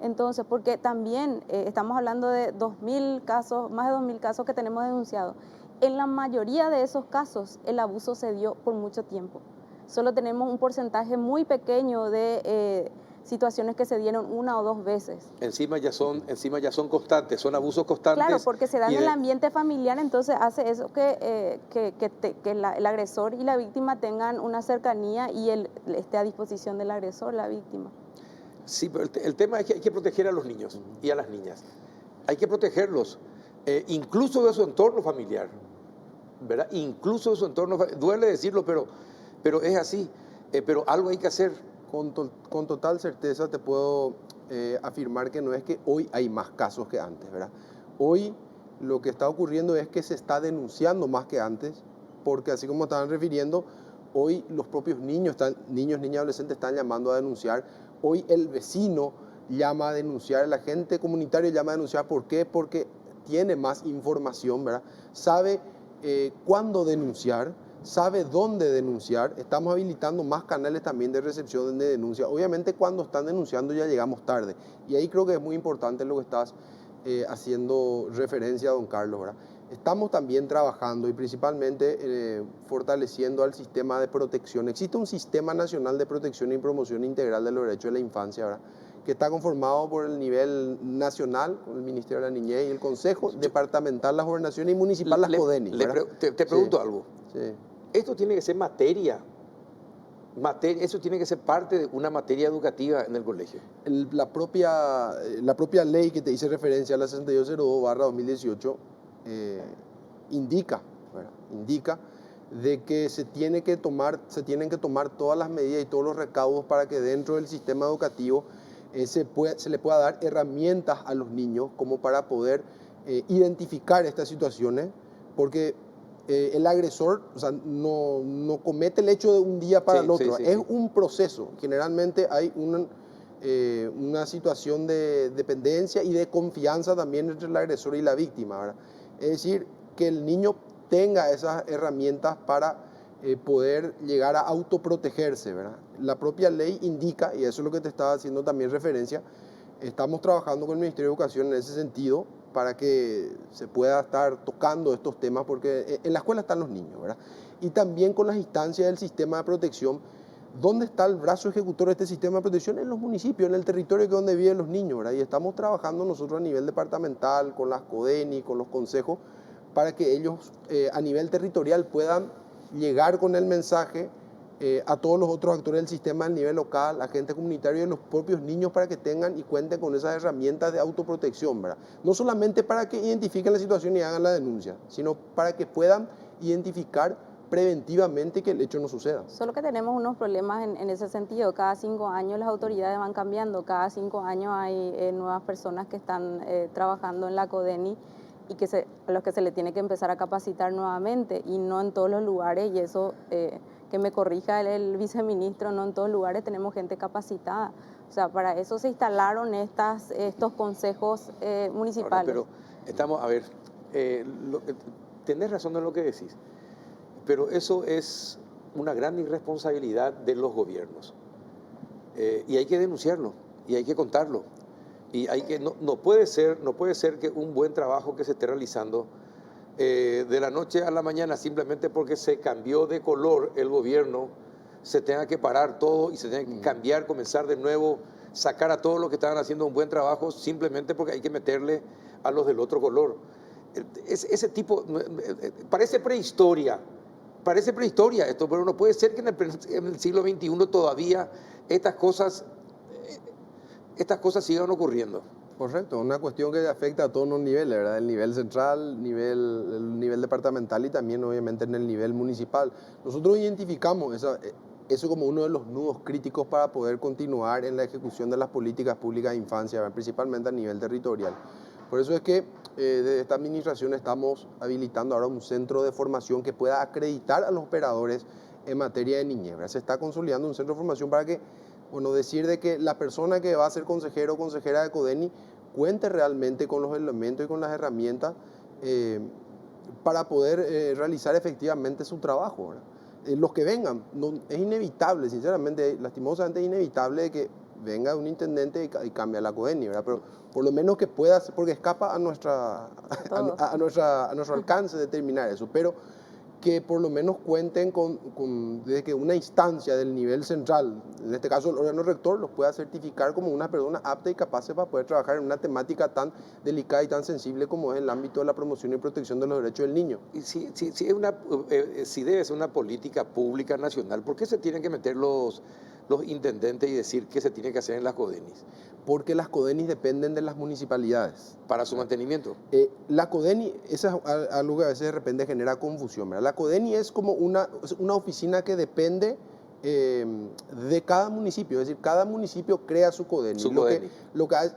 Entonces, porque también estamos hablando de 2.000 casos, más de 2.000 casos que tenemos denunciados. En la mayoría de esos casos, el abuso se dio por mucho tiempo. Solo tenemos un porcentaje muy pequeño de situaciones que se dieron 1 o 2 veces. Encima ya son constantes, son abusos constantes. Claro, porque se da en el ambiente familiar, entonces hace eso que el agresor y la víctima tengan una cercanía y él esté a disposición del agresor, la víctima. Sí, pero el tema es que hay que proteger a los niños y a las niñas. Hay que protegerlos, incluso de su entorno familiar, ¿verdad? Incluso de su entorno familiar. Duele decirlo, pero es así. Pero algo hay que hacer. Con total certeza te puedo afirmar que no es que hoy hay más casos que antes, ¿verdad? Hoy lo que está ocurriendo es que se está denunciando más que antes, porque así como estaban refiriendo, hoy los propios niños, niñas y adolescentes están llamando a denunciar. Hoy el vecino llama a denunciar, el agente comunitario llama a denunciar. ¿Por qué? Porque tiene más información, ¿verdad? Sabe cuándo denunciar, sabe dónde denunciar. Estamos habilitando más canales también de recepción de denuncia. Obviamente cuando están denunciando ya llegamos tarde. Y ahí creo que es muy importante lo que estás haciendo referencia, don Carlos, ¿verdad? Estamos también trabajando y principalmente fortaleciendo al sistema de protección. Existe un Sistema Nacional de Protección y Promoción Integral de los Derechos de la Infancia, ¿verdad?, que está conformado por el nivel nacional, con el Ministerio de la Niñez y el Consejo Departamental, las Gobernaciones y Municipal, las CODENI. Te pregunto algo. Sí. Esto tiene que ser materia, eso tiene que ser parte de una materia educativa en el colegio. La propia ley que te hice referencia, la 6202/2018, indica de que se tienen que tomar todas las medidas y todos los recaudos para que dentro del sistema educativo se le pueda dar herramientas a los niños como para poder identificar estas situaciones, porque el agresor, o sea, no comete el hecho de un día para el otro, es un proceso. Generalmente hay una situación de dependencia y de confianza también entre el agresor y la víctima, ¿verdad? Es decir, que el niño tenga esas herramientas para poder llegar a autoprotegerse, ¿verdad? La propia ley indica, y eso es lo que te estaba haciendo también referencia, estamos trabajando con el Ministerio de Educación en ese sentido para que se pueda estar tocando estos temas, porque en la escuela están los niños, ¿verdad? Y también con las instancias del sistema de protección. ¿Dónde está el brazo ejecutor de este sistema de protección? En los municipios, en el territorio que donde viven los niños, ¿verdad? Y estamos trabajando nosotros a nivel departamental, con las CODENI, con los consejos, para que ellos a nivel territorial puedan llegar con el mensaje a todos los otros actores del sistema a nivel local, agentes comunitarios y los propios niños, para que tengan y cuenten con esas herramientas de autoprotección, ¿verdad? No solamente para que identifiquen la situación y hagan la denuncia, sino para que puedan identificar preventivamente que el hecho no suceda. Solo que tenemos unos problemas en ese sentido. Cada 5 años las autoridades van cambiando, cada 5 años hay nuevas personas que están trabajando en la CODENI y a los que se le tiene que empezar a capacitar nuevamente, y no en todos los lugares, y eso que me corrija el viceministro, no en todos lugares tenemos gente capacitada. O sea, para eso se instalaron estos consejos municipales. Ahora, pero estamos, a ver, tenés razón en lo que decís, pero eso es una gran irresponsabilidad de los gobiernos. Y hay que denunciarlo, y hay que contarlo. Y no puede ser que un buen trabajo que se esté realizando de la noche a la mañana, simplemente porque se cambió de color el gobierno, se tenga que parar todo y se tenga que cambiar, comenzar de nuevo sacar a todos los que estaban haciendo un buen trabajo simplemente porque hay que meterle a los del otro color. Ese tipo, parece prehistoria esto, pero no puede ser que en el siglo XXI todavía estas cosas sigan ocurriendo. Correcto, una cuestión que afecta a todos los niveles, ¿verdad? El nivel central, el nivel departamental y también obviamente en el nivel municipal. Nosotros identificamos eso como uno de los nudos críticos para poder continuar en la ejecución de las políticas públicas de infancia, ¿verdad? Principalmente a nivel territorial. Por eso es que desde esta administración estamos habilitando ahora un centro de formación que pueda acreditar a los operadores en materia de niñez, ¿verdad? Se está consolidando un centro de formación para que, bueno, decir de que la persona que va a ser consejero o consejera de CODENI cuente realmente con los elementos y con las herramientas para poder realizar efectivamente su trabajo, ¿verdad? Los que vengan, es inevitable, sinceramente, lastimosamente es inevitable que venga un intendente y cambie la CODENI, ¿verdad? Pero por lo menos que pueda, porque escapa a nuestro alcance determinar eso, pero que por lo menos cuenten desde que una instancia del nivel central, en este caso el órgano rector, los pueda certificar como una persona apta y capaz para poder trabajar en una temática tan delicada y tan sensible como es el ámbito de la promoción y protección de los derechos del niño. Y si debe ser una política pública nacional, ¿por qué se tienen que meter los intendentes y decir qué se tiene que hacer en las CODENIs? Porque las CODENIs dependen de las municipalidades. ¿Para su mantenimiento? La CODENI, eso es algo que a veces de repente genera confusión, ¿verdad? La CODENI es como una oficina que depende de cada municipio, es decir, cada municipio crea su CODENI.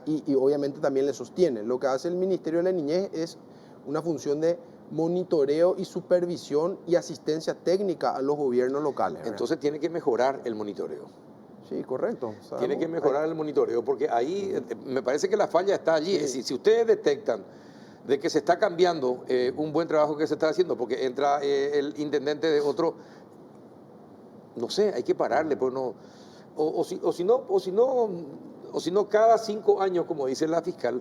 Y obviamente también le sostiene. Lo que hace el Ministerio de la Niñez es una función de monitoreo y supervisión y asistencia técnica a los gobiernos locales, ¿verdad? Entonces tiene que mejorar el monitoreo. Sí, correcto. Tiene que mejorar el monitoreo, porque ahí me parece que la falla está allí. Sí. Es decir, si ustedes detectan de que se está cambiando un buen trabajo que se está haciendo, porque entra el intendente de otro, no sé, hay que pararle, pues no, o si no, cada 5 años, como dice la fiscal,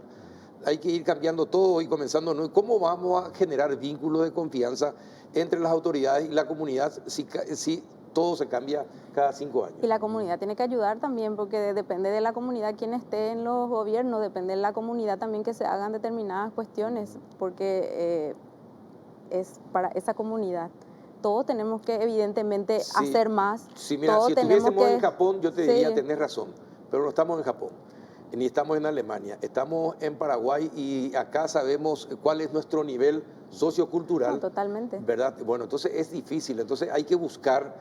hay que ir cambiando todo y comenzando nuevo. ¿Cómo vamos a generar vínculos de confianza entre las autoridades y la comunidad si todo se cambia cada 5 años? Y la comunidad tiene que ayudar también, porque depende de la comunidad quien esté en los gobiernos, depende de la comunidad también que se hagan determinadas cuestiones, porque es para esa comunidad. Todos tenemos que evidentemente hacer más. Sí, mira, si estuviésemos en Japón, yo te diría, tenés razón, pero no estamos en Japón, ni estamos en Alemania, estamos en Paraguay y acá sabemos cuál es nuestro nivel sociocultural. No, totalmente. ¿Verdad? Bueno, entonces es difícil, entonces hay que buscar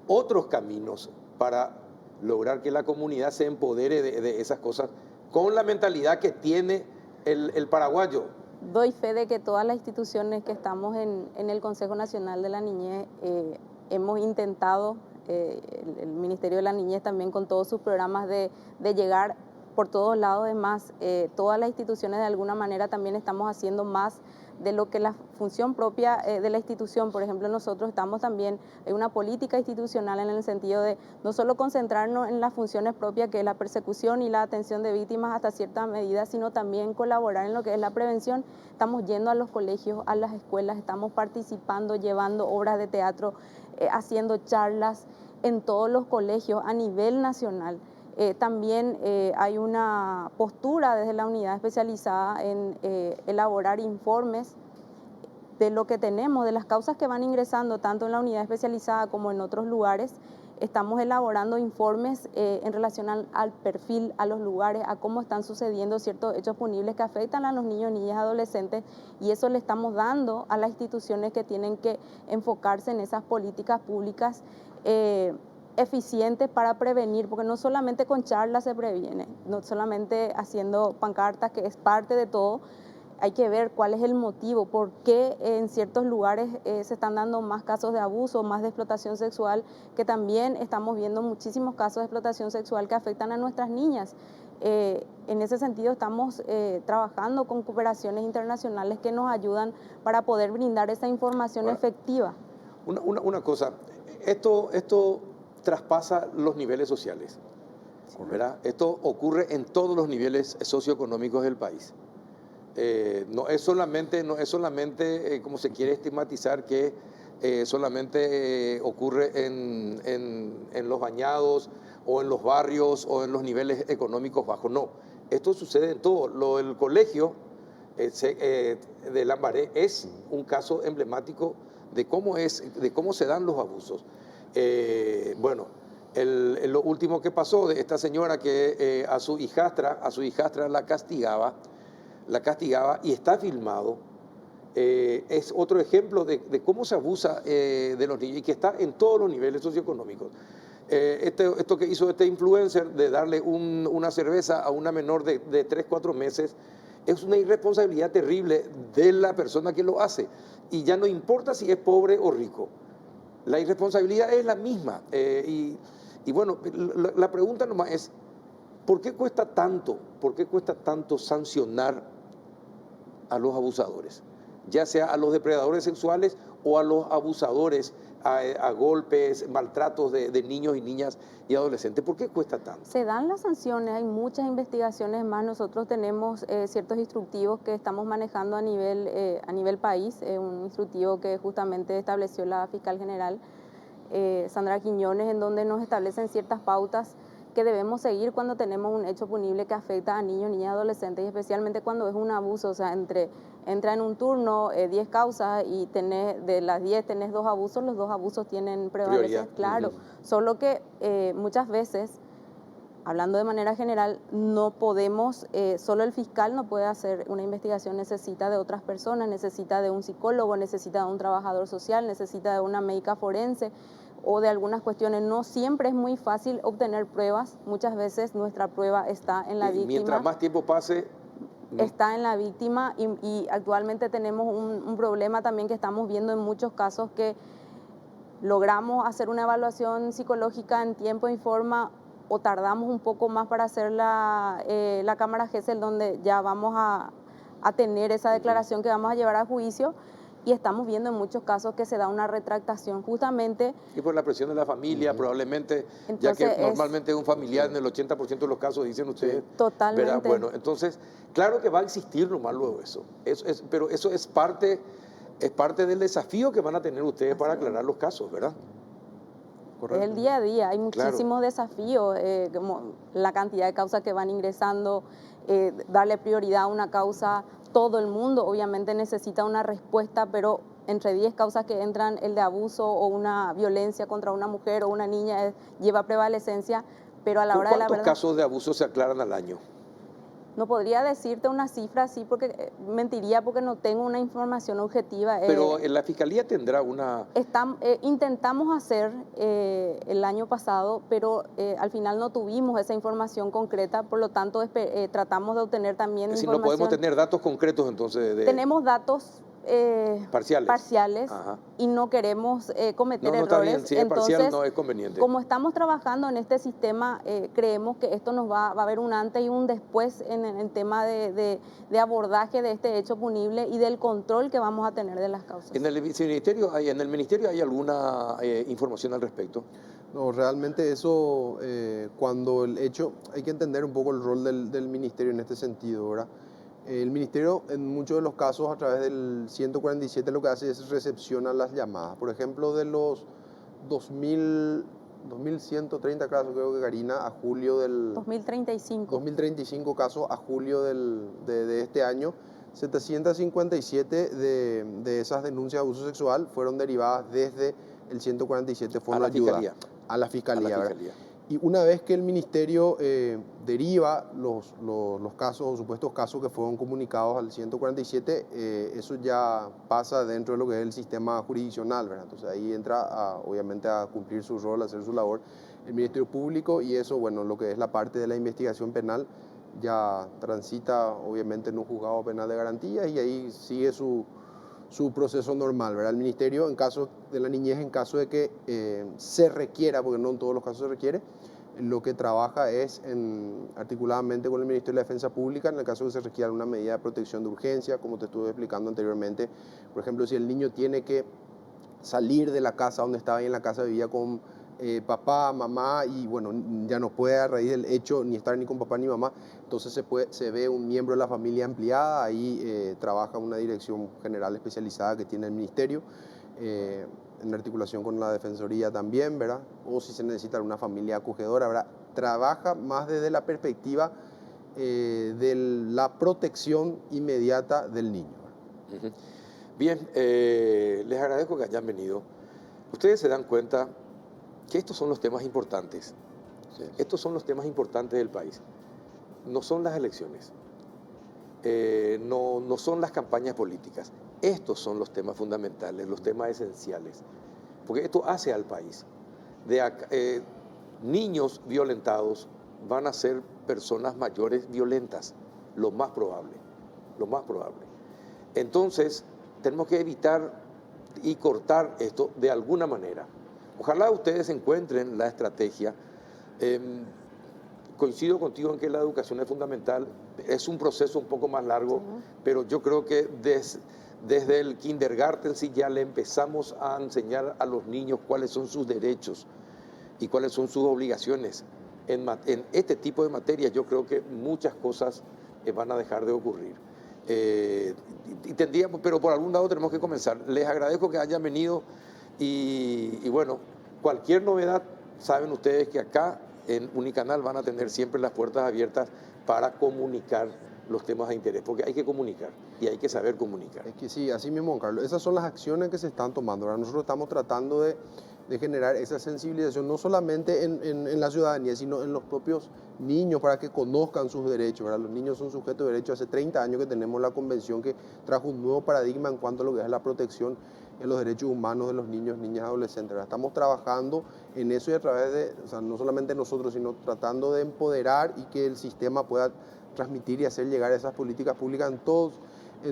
otros caminos para lograr que la comunidad se empodere de esas cosas con la mentalidad que tiene el paraguayo. Doy fe de que todas las instituciones que estamos en el Consejo Nacional de la Niñez hemos intentado, el Ministerio de la Niñez también con todos sus programas de llegar por todos lados. Además, todas las instituciones de alguna manera también estamos haciendo más de lo que la función propia de la institución. Por ejemplo, nosotros estamos también en una política institucional en el sentido de no solo concentrarnos en las funciones propias, que es la persecución y la atención de víctimas hasta cierta medida, sino también colaborar en lo que es la prevención. Estamos yendo a los colegios, a las escuelas, estamos participando, llevando obras de teatro, haciendo charlas en todos los colegios a nivel nacional. También hay una postura desde la unidad especializada en elaborar informes de lo que tenemos, de las causas que van ingresando tanto en la unidad especializada como en otros lugares. Estamos elaborando informes en relación al perfil, a los lugares, a cómo están sucediendo ciertos hechos punibles que afectan a los niños, niñas, adolescentes, y eso le estamos dando a las instituciones que tienen que enfocarse en esas políticas públicas eficientes para prevenir, porque no solamente con charlas se previene, no solamente haciendo pancartas, que es parte de todo. Hay que ver cuál es el motivo, por qué en ciertos lugares se están dando más casos de abuso, más de explotación sexual, que también estamos viendo muchísimos casos de explotación sexual que afectan a nuestras niñas. En ese sentido estamos trabajando con cooperaciones internacionales que nos ayudan para poder brindar esa información efectiva. Una cosa, esto traspasa los niveles sociales, ¿verdad? Esto ocurre en todos los niveles socioeconómicos del país. No es solamente como se quiere estigmatizar, que solamente ocurre en los bañados o en los barrios o en los niveles económicos bajos. No, esto sucede en todo. Lo del colegio de Lambaré es un caso emblemático de cómo se dan los abusos. Bueno, lo último que pasó de esta señora que a su hijastra la castigaba y está filmado, es otro ejemplo de cómo se abusa de los niños y que está en todos los niveles socioeconómicos. Esto que hizo este influencer de darle una cerveza a una menor de 3, 4 meses es una irresponsabilidad terrible de la persona que lo hace. Y ya no importa si es pobre o rico. La irresponsabilidad es la misma. Y bueno, la pregunta nomás es, ¿por qué cuesta tanto sancionar a los abusadores? Ya sea a los depredadores sexuales o a los abusadores a golpes, maltratos de niños y niñas y adolescentes. ¿Por qué cuesta tanto? Se dan las sanciones, hay muchas investigaciones más. Nosotros tenemos ciertos instructivos que estamos manejando a nivel país, un instructivo que justamente estableció la fiscal general Sandra Quiñones, en donde nos establecen ciertas pautas que debemos seguir cuando tenemos un hecho punible que afecta a niños, niñas y adolescentes, y especialmente cuando es un abuso. O sea, entra en un turno 10 causas y de las 10 tenés 2 abusos, los 2 abusos tienen prevalencia, claro. Solo que muchas veces, hablando de manera general, no podemos, solo el fiscal no puede hacer una investigación, necesita de otras personas, necesita de un psicólogo, necesita de un trabajador social, necesita de una médica forense, o de algunas cuestiones. No siempre es muy fácil obtener pruebas, muchas veces nuestra prueba está en la víctima. Mientras más tiempo pase... Está en la víctima y actualmente tenemos un problema también que estamos viendo en muchos casos, que logramos hacer una evaluación psicológica en tiempo y forma o tardamos un poco más para hacer la cámara GESEL, donde ya vamos a tener esa declaración que vamos a llevar a juicio. Y estamos viendo en muchos casos que se da una retractación justamente. Y por la presión de la familia, probablemente, entonces, ya que normalmente es un familiar en el 80% de los casos, dicen ustedes. Totalmente. ¿Verdad? Bueno, entonces, claro que va a existir nomás luego eso. Pero eso es parte del desafío que van a tener ustedes para aclarar los casos, ¿verdad? Correcto. Es el día a día, hay muchísimos desafíos, como la cantidad de causas que van ingresando, darle prioridad a una causa. Todo el mundo obviamente necesita una respuesta, pero entre 10 causas que entran, el de abuso o una violencia contra una mujer o una niña lleva prevalecencia, pero a la hora de la verdad... ¿Cuántos casos de abuso se aclaran al año? No podría decirte una cifra así, porque mentiría, porque no tengo una información objetiva. Pero la Fiscalía tendrá una... Intentamos hacer el año pasado, pero al final no tuvimos esa información concreta, por lo tanto tratamos de obtener también información. No podemos tener datos concretos entonces. Tenemos datos parciales y no queremos cometer errores. Está bien. Si es entonces, parcial, no es conveniente. Como estamos trabajando en este sistema, creemos que esto nos va a haber un antes y un después en el tema de abordaje de este hecho punible y del control que vamos a tener de las causas. ¿En el ministerio hay alguna información al respecto? No, realmente eso, cuando el hecho, hay que entender un poco el rol del ministerio en este sentido, ¿verdad? El ministerio en muchos de los casos a través del 147 lo que hace es recepciona las llamadas. Por ejemplo, de los 2.130 casos, creo que Karina, a julio del... 2035 casos a julio de este año, 757 de esas denuncias de abuso sexual fueron derivadas desde el 147 Fondo de Ayuda a la Fiscalía. Y una vez que el ministerio deriva los casos o supuestos casos que fueron comunicados al 147, eso ya pasa dentro de lo que es el sistema jurisdiccional, ¿verdad? Entonces ahí entra obviamente a cumplir su rol, a hacer su labor el Ministerio Público, y eso, bueno, lo que es la parte de la investigación penal ya transita obviamente en un juzgado penal de garantías y ahí sigue su proceso normal, ¿verdad? El ministerio, en caso de la niñez, en caso de que se requiera, porque no en todos los casos se requiere, lo que trabaja es articuladamente con el Ministerio de la Defensa Pública, en el caso de que se requiera una medida de protección de urgencia, como te estuve explicando anteriormente. Por ejemplo, si el niño tiene que salir de la casa donde estaba y en la casa vivía con papá, mamá, y bueno, ya no puede a raíz del hecho ni estar ni con papá ni mamá, entonces se ve un miembro de la familia ampliada, ahí trabaja una dirección general especializada que tiene el ministerio. en articulación con la Defensoría también, ¿verdad? O si se necesita una familia acogedora, ¿verdad? Trabaja más desde la perspectiva de la protección inmediata del niño. Uh-huh. Bien, les agradezco que hayan venido. Ustedes se dan cuenta que estos son los temas importantes. Sí. Estos son los temas importantes del país. No son las elecciones, no son las campañas políticas. Estos son los temas fundamentales, los temas esenciales. Porque esto hace al país. Niños violentados van a ser personas mayores violentas, lo más probable. Entonces, tenemos que evitar y cortar esto de alguna manera. Ojalá ustedes encuentren la estrategia. Coincido contigo en que la educación es fundamental. Es un proceso un poco más largo, pero yo creo que desde el kindergarten, si ya le empezamos a enseñar a los niños cuáles son sus derechos y cuáles son sus obligaciones en este tipo de materias, yo creo que muchas cosas van a dejar de ocurrir. Pero por algún lado tenemos que comenzar. Les agradezco que hayan venido y bueno, cualquier novedad, saben ustedes que acá en Unicanal van a tener siempre las puertas abiertas para comunicar los temas de interés, porque hay que comunicar y hay que saber comunicar. Es que sí, así mismo, Juan Carlos, esas son las acciones que se están tomando. Ahora nosotros estamos tratando de generar esa sensibilización, no solamente en la ciudadanía, sino en los propios niños, para que conozcan sus derechos, ¿verdad? Los niños son sujetos de derechos. Hace 30 años que tenemos la convención que trajo un nuevo paradigma en cuanto a lo que es la protección en los derechos humanos de los niños, niñas y adolescentes, ¿verdad? Estamos trabajando en eso y a través de, o sea, no solamente nosotros, sino tratando de empoderar y que el sistema pueda transmitir y hacer llegar esas políticas públicas en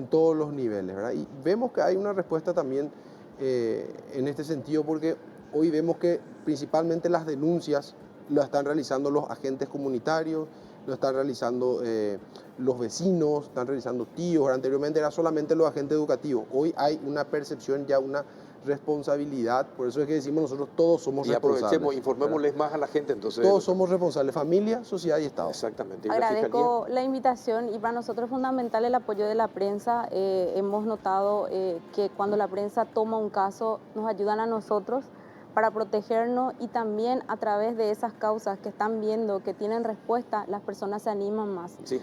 todos los niveles, ¿verdad? Y vemos que hay una respuesta también en este sentido, porque hoy vemos que principalmente las denuncias las están realizando los agentes comunitarios, lo están realizando los vecinos, están realizando tíos. Anteriormente era solamente los agentes educativos. Hoy hay una percepción, ya una responsabilidad. Por eso es que decimos nosotros todos somos responsables. Y aprovechemos, informémosles más a la gente. Entonces todos somos responsables, familia, sociedad y Estado. Exactamente. Agradezco la invitación y para nosotros es fundamental el apoyo de la prensa. Hemos notado que cuando la prensa toma un caso nos ayudan a nosotros para protegernos y también a través de esas causas que están viendo, que tienen respuesta, las personas se animan más. Sí.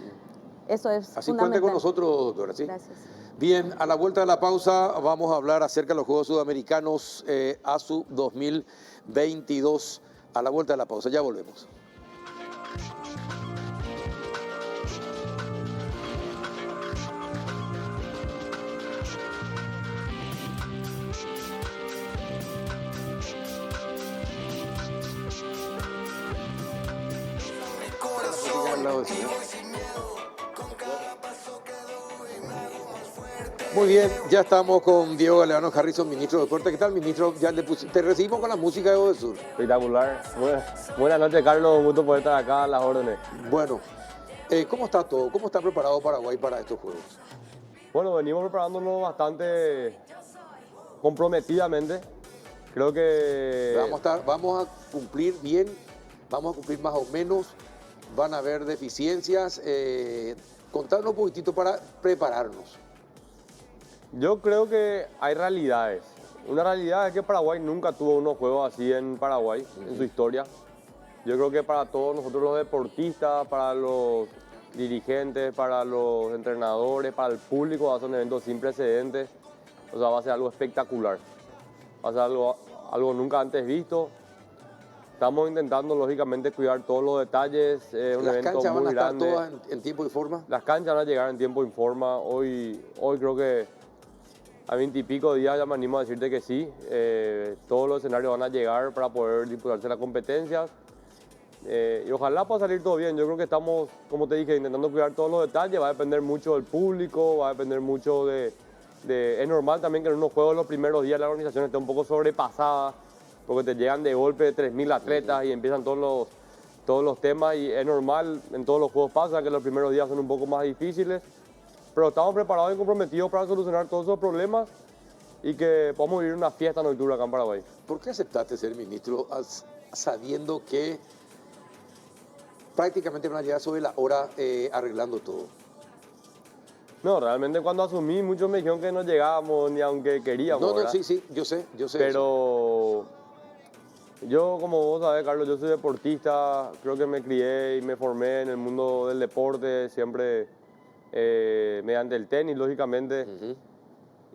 Eso es así fundamental. Cuente con nosotros, doctora. ¿Sí? Gracias. Bien, a la vuelta de la pausa vamos a hablar acerca de los Juegos Sudamericanos ASU 2022. A la vuelta de la pausa, ya volvemos. Muy bien, ya estamos con Diego Galeano Harrison, ministro de Deporte. ¿Qué tal, ministro? Ya te recibimos con la música de Evo de Sur. Espectacular. Buenas noches, Carlos. Un gusto poder estar acá a las órdenes. Bueno, ¿cómo está todo? ¿Cómo está preparado Paraguay para estos Juegos? Bueno, venimos preparándonos bastante comprometidamente. Creo que vamos a cumplir bien, vamos a cumplir más o menos. Van a haber deficiencias. Contarnos un poquitito para prepararnos. Yo creo que hay realidades. Una realidad es que Paraguay nunca tuvo unos juegos así en Paraguay, en su historia. Yo creo que para todos nosotros los deportistas, para los dirigentes, para los entrenadores, para el público, va a ser un evento sin precedentes. O sea, va a ser algo espectacular. Va a ser algo nunca antes visto. Estamos intentando, lógicamente, cuidar todos los detalles. Un ¿Las evento canchas muy van a estar grande. todas en tiempo y forma? Las canchas van a llegar en tiempo y forma. Hoy creo que a 20 y pico días ya me animo a decirte que sí. Todos los escenarios van a llegar para poder disputarse las competencias. Y ojalá pueda salir todo bien. Yo creo que estamos, como te dije, intentando cuidar todos los detalles. Va a depender mucho del público, va a depender mucho de... Es normal también que en unos juegos los primeros días la organización esté un poco sobrepasada, porque te llegan de golpe 3.000 atletas y empiezan todos los temas, y es normal, en todos los juegos pasa que los primeros días son un poco más difíciles, pero estamos preparados y comprometidos para solucionar todos esos problemas y que podamos vivir una fiesta nocturna acá en Paraguay. ¿Por qué aceptaste ser ministro sabiendo que prácticamente van a llegar sobre la hora arreglando todo? No, realmente cuando asumí muchos me dijeron que no llegábamos ni aunque queríamos, No, ¿verdad? sí, yo sé. Pero yo, como vos sabés, Carlos, yo soy deportista, creo que me crié y me formé en el mundo del deporte, siempre mediante el tenis, lógicamente.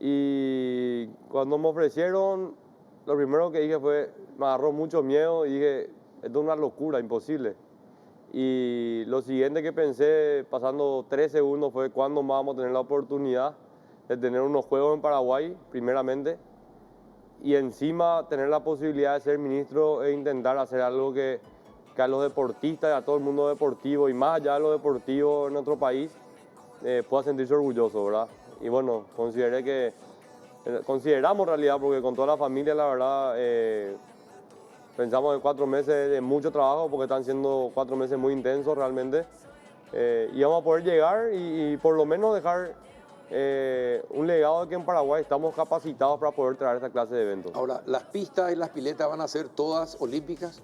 Y cuando me ofrecieron, lo primero que dije fue, me agarró mucho miedo y dije, esto es una locura, imposible. Y lo siguiente que pensé, pasando 3 segundos, fue cuándo vamos a tener la oportunidad de tener unos juegos en Paraguay, primeramente, y encima tener la posibilidad de ser ministro e intentar hacer algo que a los deportistas y a todo el mundo deportivo, y más allá de lo deportivo en nuestro país, pueda sentirse orgulloso, ¿verdad? Y bueno, consideramos en realidad, porque con toda la familia, la verdad, pensamos en 4 meses de mucho trabajo, porque están siendo 4 meses muy intensos realmente. Y vamos a poder llegar y por lo menos dejar un legado de que en Paraguay estamos capacitados para poder traer esta clase de eventos. Ahora, ¿las pistas y las piletas van a ser todas olímpicas?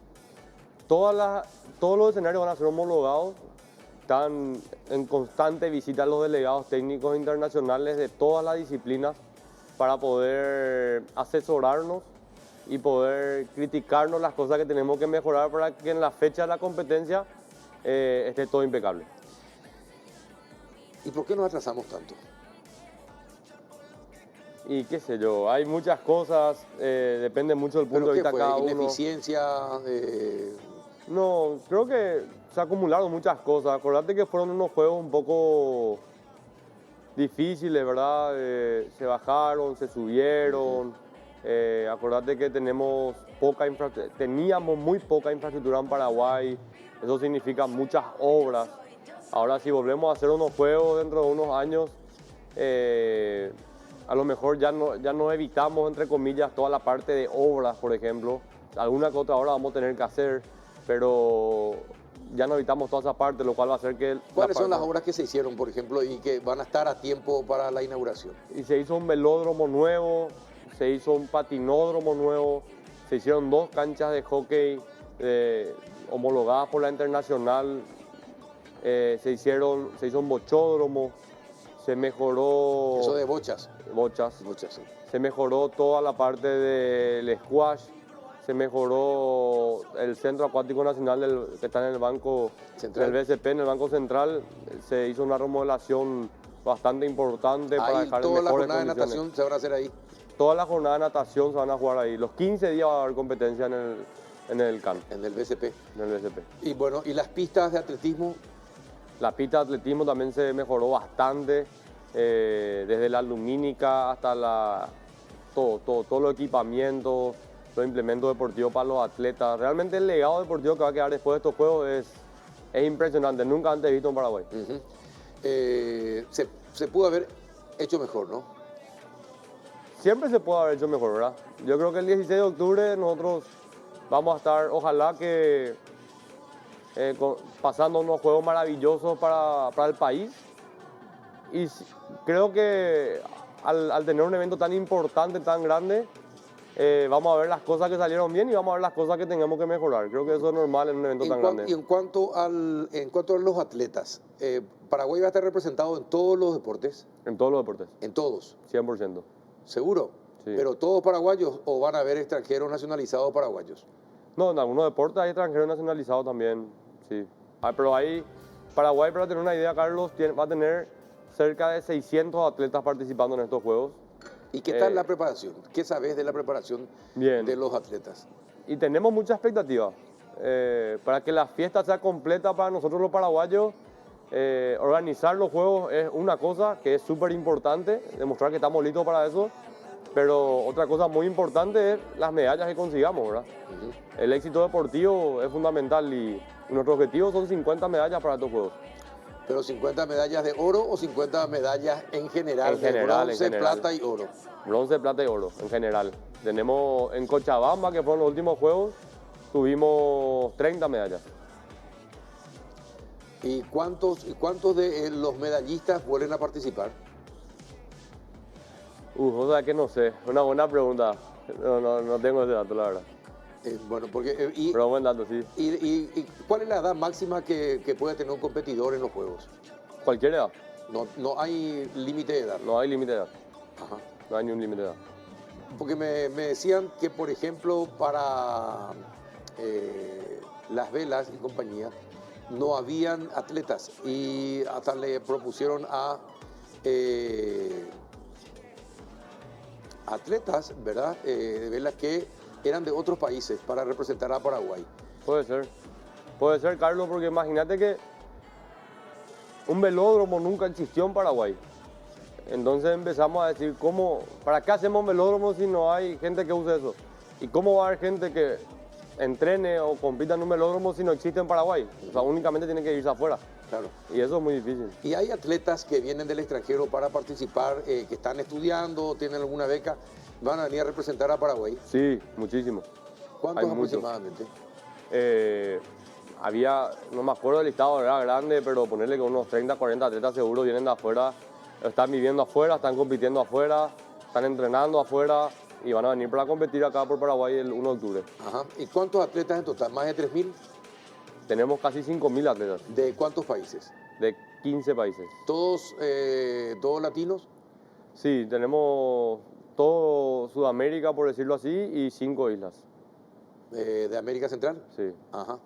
Todos los escenarios van a ser homologados. Están en constante visita los delegados técnicos internacionales de todas las disciplinas para poder asesorarnos y poder criticarnos las cosas que tenemos que mejorar para que en la fecha de la competencia esté todo impecable. ¿Y por qué nos atrasamos tanto? Y qué sé yo, hay muchas cosas, depende mucho del punto de vista de cada uno. ¿Ineficiencia? No, creo que se acumularon muchas cosas. Acordate que fueron unos juegos un poco difíciles, ¿verdad? Se bajaron, se subieron. Acordate que teníamos teníamos muy poca infraestructura en Paraguay. Eso significa muchas obras. Ahora, si volvemos a hacer unos juegos dentro de unos años, a lo mejor ya no evitamos, entre comillas, toda la parte de obras, por ejemplo. Alguna que otra obra vamos a tener que hacer, pero ya no evitamos toda esa parte, lo cual va a hacer que... ¿Cuáles son las obras que se hicieron, por ejemplo, y que van a estar a tiempo para la inauguración? Y se hizo un velódromo nuevo, se hizo un patinódromo nuevo, se hicieron 2 canchas de hockey homologadas por la Internacional, se hizo un bochódromo, se mejoró... Eso de bochas. Bochas. Sí. Se mejoró toda la parte del squash, se mejoró el Centro Acuático Nacional que está en el Banco Central. Del BCP, en el Banco Central, se hizo una remodelación bastante importante para dejar en mejores condiciones. ¿Toda la jornada de natación se van a hacer ahí? Toda la jornada de natación se van a jugar ahí. Los 15 días va a haber competencia en el CAN. En el BCP. En el BCP. Y bueno, ¿y las pistas de atletismo? La pista de atletismo también se mejoró bastante, desde la lumínica hasta todo los equipamientos, los implementos deportivos para los atletas. Realmente el legado deportivo que va a quedar después de estos juegos es impresionante, nunca antes visto en Paraguay. Se pudo haber hecho mejor, ¿no? Siempre se puede haber hecho mejor, ¿verdad? Yo creo que el 16 de octubre nosotros vamos a estar, ojalá que pasando unos juegos maravillosos para el país. Y creo que al tener un evento tan importante, tan grande, vamos a ver las cosas que salieron bien y vamos a ver las cosas que tengamos que mejorar. Creo que eso es normal en un evento tan grande. Y en cuanto a los atletas, ¿Paraguay va a estar representado en todos los deportes? En todos los deportes. ¿En todos? 100%. ¿Seguro? Sí. ¿Pero todos paraguayos o van a haber extranjeros nacionalizados paraguayos? No, en algunos deportes hay extranjeros nacionalizados también, sí. Pero ahí, Paraguay, para tener una idea, Carlos, va a tener cerca de 600 atletas participando en estos Juegos. ¿Y qué tal la preparación? ¿Qué sabes de la preparación de los atletas? Y tenemos mucha expectativa. Para que la fiesta sea completa para nosotros los paraguayos, organizar los Juegos es una cosa que es súper importante, demostrar que estamos listos para eso. Pero otra cosa muy importante es las medallas que consigamos, ¿verdad? El éxito deportivo es fundamental y nuestro objetivo son 50 medallas para estos Juegos. ¿Pero 50 medallas de oro o 50 medallas en general? Bronce, plata y oro. Bronce, plata y oro, en general. Tenemos en Cochabamba, que fueron los últimos Juegos, tuvimos 30 medallas. ¿Y cuántos de los medallistas vuelven a participar? O sea que no sé, una buena pregunta. No tengo ese dato, la verdad. Bueno, porque... Pero buen dato, sí. ¿Y cuál es la edad máxima que puede tener un competidor en los Juegos? Cualquier edad. No hay límite de edad. No hay límite de edad. Ajá. No hay ni un límite de edad. Porque me decían que, por ejemplo, para las velas y compañía, no habían atletas y hasta le propusieron a atletas, ¿verdad?, de velas que eran de otros países para representar a Paraguay. Puede ser, Carlos, porque imagínate que un velódromo nunca existió en Paraguay. Entonces empezamos a decir, ¿para qué hacemos velódromo si no hay gente que use eso? ¿Y cómo va a haber gente que entrene o compita en un velódromo si no existe en Paraguay? O sea, únicamente tienen que irse afuera. Claro. Y eso es muy difícil. Y hay atletas que vienen del extranjero para participar, que están estudiando, tienen alguna beca, van a venir a representar a Paraguay. Sí, muchísimo. ¿Cuántos aproximadamente? Había, no me acuerdo del listado, era grande, pero ponerle que unos 30, 40 atletas seguro vienen de afuera, están viviendo afuera, están compitiendo afuera, están entrenando afuera y van a venir para competir acá por Paraguay el 1 de octubre. Ajá. ¿Y cuántos atletas en total? ¿Más de 3.000? Tenemos casi 5.000 atletas. ¿De cuántos países? De 15 países. ¿Todos latinos? Sí, tenemos todo Sudamérica, por decirlo así, y 5 islas. ¿De América Central? Sí. Ajá.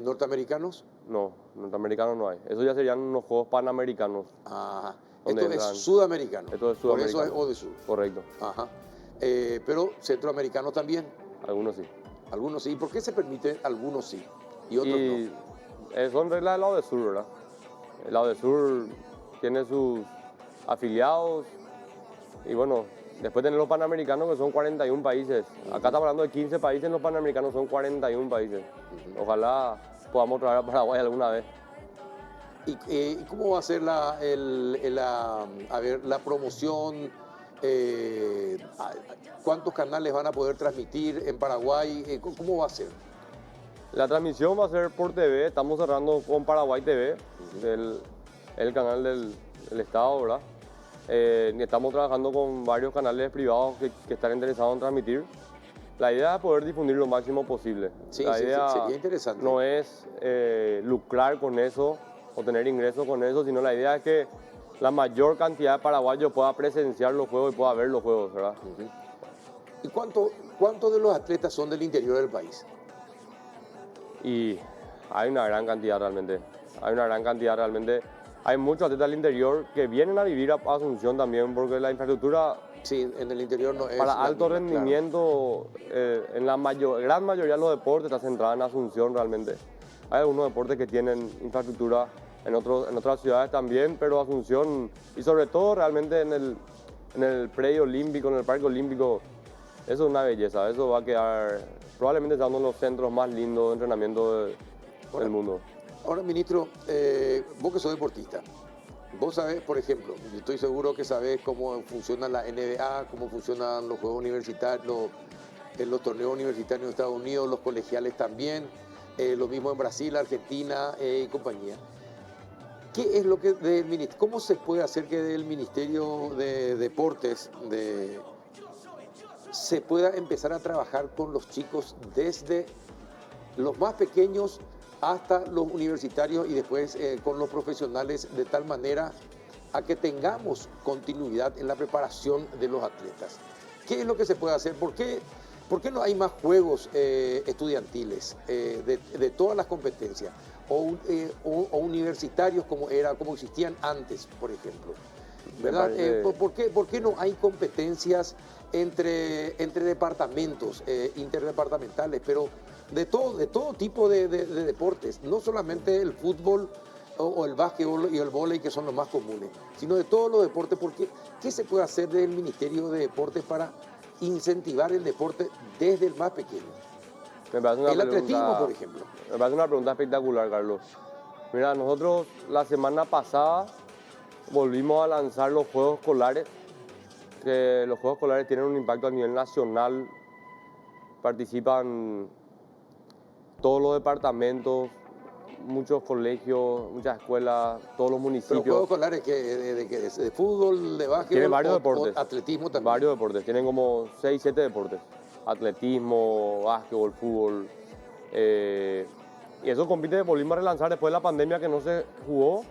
¿Norteamericanos? No, norteamericanos no hay. Eso ya serían unos Juegos Panamericanos. Ajá. Esto es sudamericano. Esto es sudamericano. Por eso es O de Sur. Correcto. Ajá. Pero centroamericanos también. Algunos sí. Algunos sí. ¿Por qué se permiten algunos sí y otros no? Son reglas del lado del sur, ¿verdad? El lado del sur tiene sus afiliados y bueno, después tenemos los panamericanos que son 41 países. Acá estamos hablando de 15 países, los panamericanos son 41 países. Ojalá podamos traer a Paraguay alguna vez. ¿Y cómo va a ser la promoción? ¿Cuántos canales van a poder transmitir en Paraguay? ¿Cómo va a ser? La transmisión va a ser por TV, estamos cerrando con Paraguay TV, el canal del Estado, ¿verdad? Estamos trabajando con varios canales privados que están interesados en transmitir. La idea es poder difundir lo máximo posible. Sí, la idea sería interesante. No es lucrar con eso o tener ingresos con eso, sino la idea es que la mayor cantidad de paraguayos pueda presenciar los juegos y pueda ver los juegos, ¿verdad? ¿Y cuántos de los atletas son del interior del país? Y hay una gran cantidad realmente. Hay muchos atletas del interior que vienen a vivir a Asunción también, porque la infraestructura... Sí, en el interior no es... Para alto rendimiento, claro. En la gran mayoría de los deportes está centrada en Asunción realmente. Hay algunos deportes que tienen infraestructura en otras ciudades también, pero Asunción, y sobre todo realmente en el predio olímpico, en el parque olímpico, eso es una belleza. Eso va a quedar probablemente uno de los centros más lindos de entrenamiento del mundo. Ahora, ministro, vos que sos deportista, vos sabés, por ejemplo, yo estoy seguro que sabés cómo funciona la NBA, cómo funcionan los juegos universitarios, los torneos universitarios en Estados Unidos, los colegiales también, lo mismo en Brasil, Argentina y compañía. ¿Qué es lo que cómo se puede hacer que del Ministerio de Deportes se pueda empezar a trabajar con los chicos desde los más pequeños hasta los universitarios y después con los profesionales, de tal manera a que tengamos continuidad en la preparación de los atletas? ¿Qué es lo que se puede hacer? ¿Por qué no hay más juegos estudiantiles de todas las competencias o universitarios como existían antes, por ejemplo? ¿Verdad? ¿Por qué no hay competencias entre departamentos, interdepartamentales, pero de todo tipo de deportes, no solamente el fútbol o el básquetbol y el vóley, que son los más comunes, sino de todos los deportes? ¿Qué se puede hacer desde el Ministerio de Deportes para incentivar el deporte desde el más pequeño? Atletismo, por ejemplo. Me parece una pregunta espectacular, Carlos. Mira, nosotros la semana pasada volvimos a lanzar los Juegos Escolares, que los Juegos Escolares tienen un impacto a nivel nacional. Participan todos los departamentos, muchos colegios, muchas escuelas, todos los municipios. ¿Pero Juegos Escolares de fútbol, de básquetbol? Tienen varios deportes. Atletismo también. Varios deportes, tienen como 6, 7 deportes. Atletismo, básquetbol, fútbol. Y eso volvimos a relanzar después de la pandemia que no se jugó.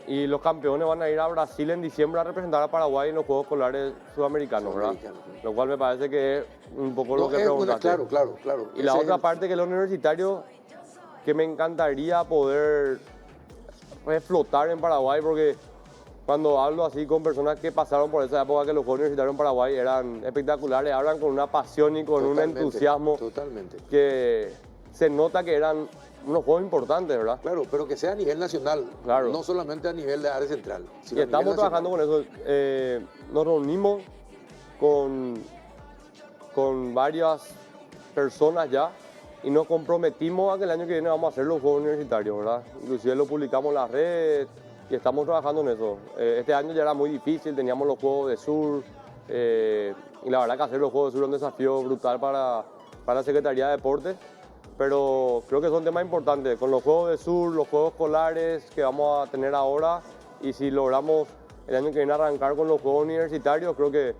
Y los campeones van a ir a Brasil en diciembre a representar a Paraguay en los Juegos Escolares Sudamericanos, ¿verdad? Lo cual me parece que es un poco lo que preguntaste. Claro. Y la otra parte que los universitarios, que me encantaría poder explotar en Paraguay, porque cuando hablo así con personas que pasaron por esa época, que los Juegos Universitarios en Paraguay eran espectaculares, hablan con una pasión y con un entusiasmo que se nota que eran unos juegos importantes, ¿verdad? Claro, pero que sea a nivel nacional, claro. No solamente a nivel de área central. Y estamos trabajando con eso. Nos reunimos con varias personas ya y nos comprometimos a que el año que viene vamos a hacer los Juegos Universitarios, ¿verdad? Inclusive lo publicamos en las redes y estamos trabajando en eso. Este año ya era muy difícil, teníamos los Juegos de Sur y la verdad que hacer los Juegos de Sur es un desafío brutal para la Secretaría de Deportes. Pero creo que son temas importantes, con los Juegos de Sur, los Juegos Escolares que vamos a tener ahora, y si logramos el año que viene arrancar con los Juegos Universitarios, creo que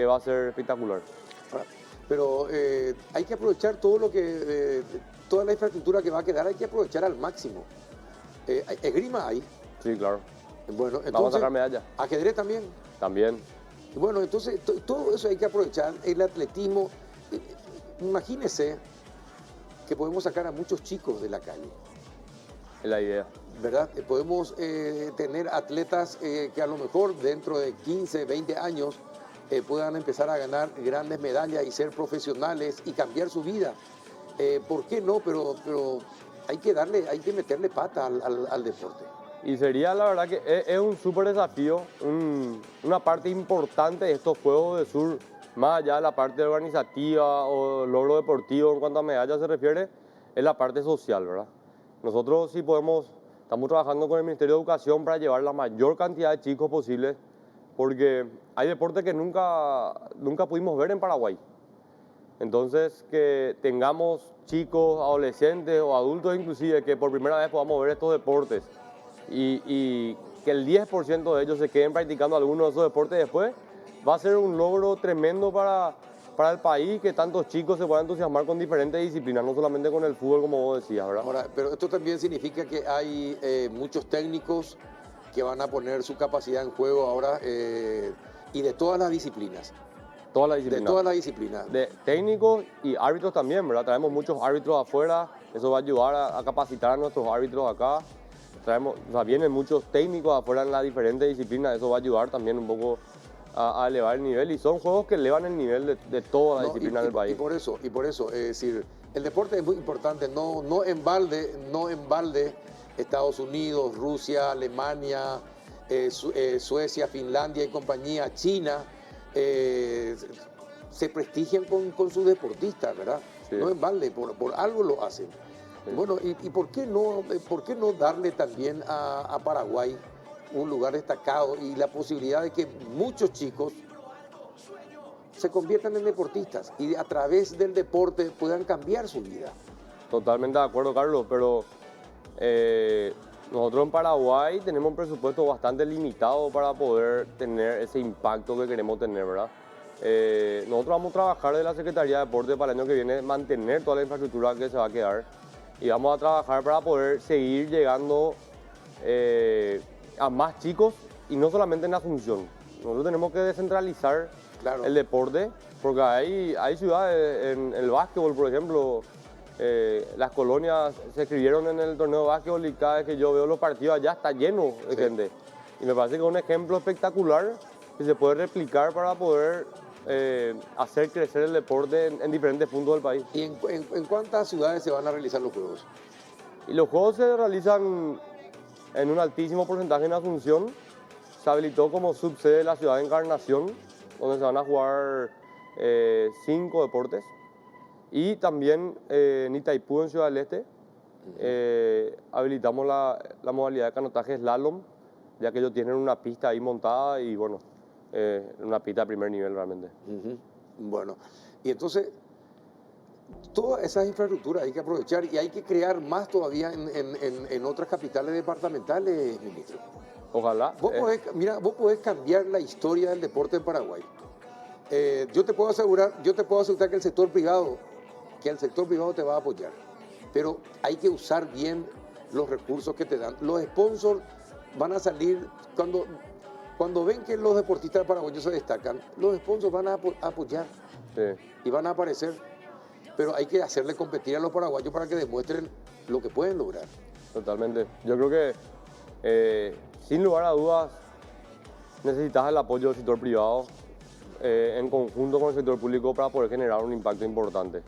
va a ser espectacular. Pero hay que aprovechar todo lo que, toda la infraestructura que va a quedar, hay que aprovechar al máximo. Esgrima hay. Sí, claro. Bueno, entonces, vamos a sacar medallas. ¿Ajedrez también? También. Bueno, entonces todo eso hay que aprovechar, el atletismo. Imagínese que podemos sacar a muchos chicos de la calle. Es la idea. ¿Verdad? Podemos tener atletas que a lo mejor dentro de 15, 20 años puedan empezar a ganar grandes medallas y ser profesionales y cambiar su vida. ¿Por qué no? Pero hay que meterle pata al deporte. Y sería, la verdad, que es un súper desafío, una parte importante de estos Juegos de Sur, más allá de la parte organizativa o logro deportivo en cuanto a medallas se refiere, es la parte social, ¿verdad? Nosotros estamos trabajando con el Ministerio de Educación para llevar la mayor cantidad de chicos posible, porque hay deportes que nunca pudimos ver en Paraguay. Entonces, que tengamos chicos, adolescentes o adultos inclusive, que por primera vez podamos ver estos deportes y que el 10% de ellos se queden practicando algunos de esos deportes después, va a ser un logro tremendo para el país, que tantos chicos se puedan entusiasmar con diferentes disciplinas, no solamente con el fútbol, como vos decías, ¿verdad? Ahora, pero esto también significa que hay muchos técnicos que van a poner su capacidad en juego ahora y de todas las disciplinas. Todas las disciplinas. De todas las disciplinas. De técnicos y árbitros también, ¿verdad? Traemos muchos árbitros afuera, eso va a ayudar a capacitar a nuestros árbitros acá. Vienen muchos técnicos afuera en las diferentes disciplinas, eso va a ayudar también un poco a elevar el nivel, y son juegos que elevan el nivel de todas las disciplinas del país. Y por eso, es decir, el deporte es muy importante, no en balde Estados Unidos, Rusia, Alemania, Suecia, Finlandia y compañía, China, se prestigian con sus deportistas, ¿verdad? Sí. No en balde, por algo lo hacen. Sí. Bueno, y ¿por qué no darle también a Paraguay un lugar destacado y la posibilidad de que muchos chicos se conviertan en deportistas y a través del deporte puedan cambiar su vida? Totalmente de acuerdo, Carlos, pero nosotros en Paraguay tenemos un presupuesto bastante limitado para poder tener ese impacto que queremos tener, ¿verdad? Nosotros vamos a trabajar de la Secretaría de Deporte para el año que viene, mantener toda la infraestructura que se va a quedar, y vamos a trabajar para poder seguir llegando a más chicos, y no solamente en Asunción. Nosotros tenemos que descentralizar el deporte, porque hay ciudades en el básquetbol, por ejemplo. Las colonias se escribieron en el torneo de básquetbol y cada vez que yo veo los partidos allá está lleno de gente. Y me parece que es un ejemplo espectacular que se puede replicar para poder hacer crecer el deporte en diferentes puntos del país. ¿Y en cuántas ciudades se van a realizar los Juegos? Y los Juegos se realizan en un altísimo porcentaje en Asunción. Se habilitó como subsede la ciudad de Encarnación, donde se van a jugar 5 deportes. Y también en Itaipú, en Ciudad del Este, habilitamos la modalidad de canotaje slalom, ya que ellos tienen una pista ahí montada y bueno, una pista de primer nivel realmente. Bueno, y entonces todas esas infraestructuras hay que aprovechar y hay que crear más todavía en otras capitales departamentales, ministro. Ojalá. Vos podés cambiar la historia del deporte en Paraguay. Yo te puedo asegurar que el sector privado te va a apoyar, pero hay que usar bien los recursos que te dan. Los sponsors van a salir, cuando ven que los deportistas paraguayos se destacan, los sponsors van a apoyar y van a aparecer. Pero hay que hacerle competir a los paraguayos para que demuestren lo que pueden lograr. Totalmente. Yo creo que, sin lugar a dudas, necesitas el apoyo del sector privado en conjunto con el sector público para poder generar un impacto importante.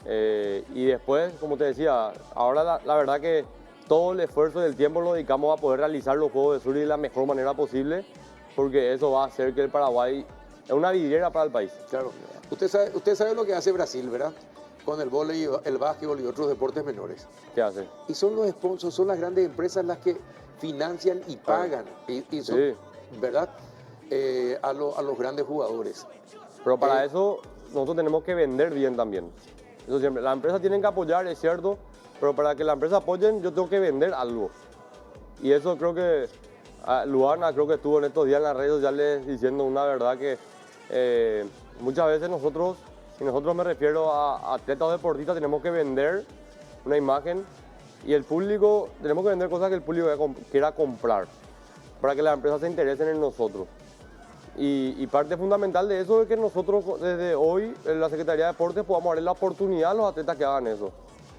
Y después, como te decía, ahora la verdad que todo el esfuerzo del tiempo lo dedicamos a poder realizar los Juegos del Sur de la mejor manera posible, porque eso va a hacer que el Paraguay es una vidriera para el país. Claro. Usted sabe lo que hace Brasil, ¿verdad? Con el vóley, el básquetbol y otros deportes menores. ¿Qué hace? Y son los sponsors, son las grandes empresas las que financian y pagan, y son, sí, ¿verdad? A los grandes jugadores. Pero para eso nosotros tenemos que vender bien también. Eso siempre. Las empresas tienen que apoyar, es cierto, pero para que las empresas apoyen yo tengo que vender algo. Y eso creo que Luana creo que estuvo en estos días en las redes sociales diciendo una verdad que muchas veces nosotros, y nosotros me refiero a atletas o deportistas, tenemos que vender una imagen y el público, tenemos que vender cosas que el público quiera comprar para que las empresas se interesen en nosotros. Y parte fundamental de eso es que nosotros desde hoy en la Secretaría de Deportes podamos darle la oportunidad a los atletas que hagan eso.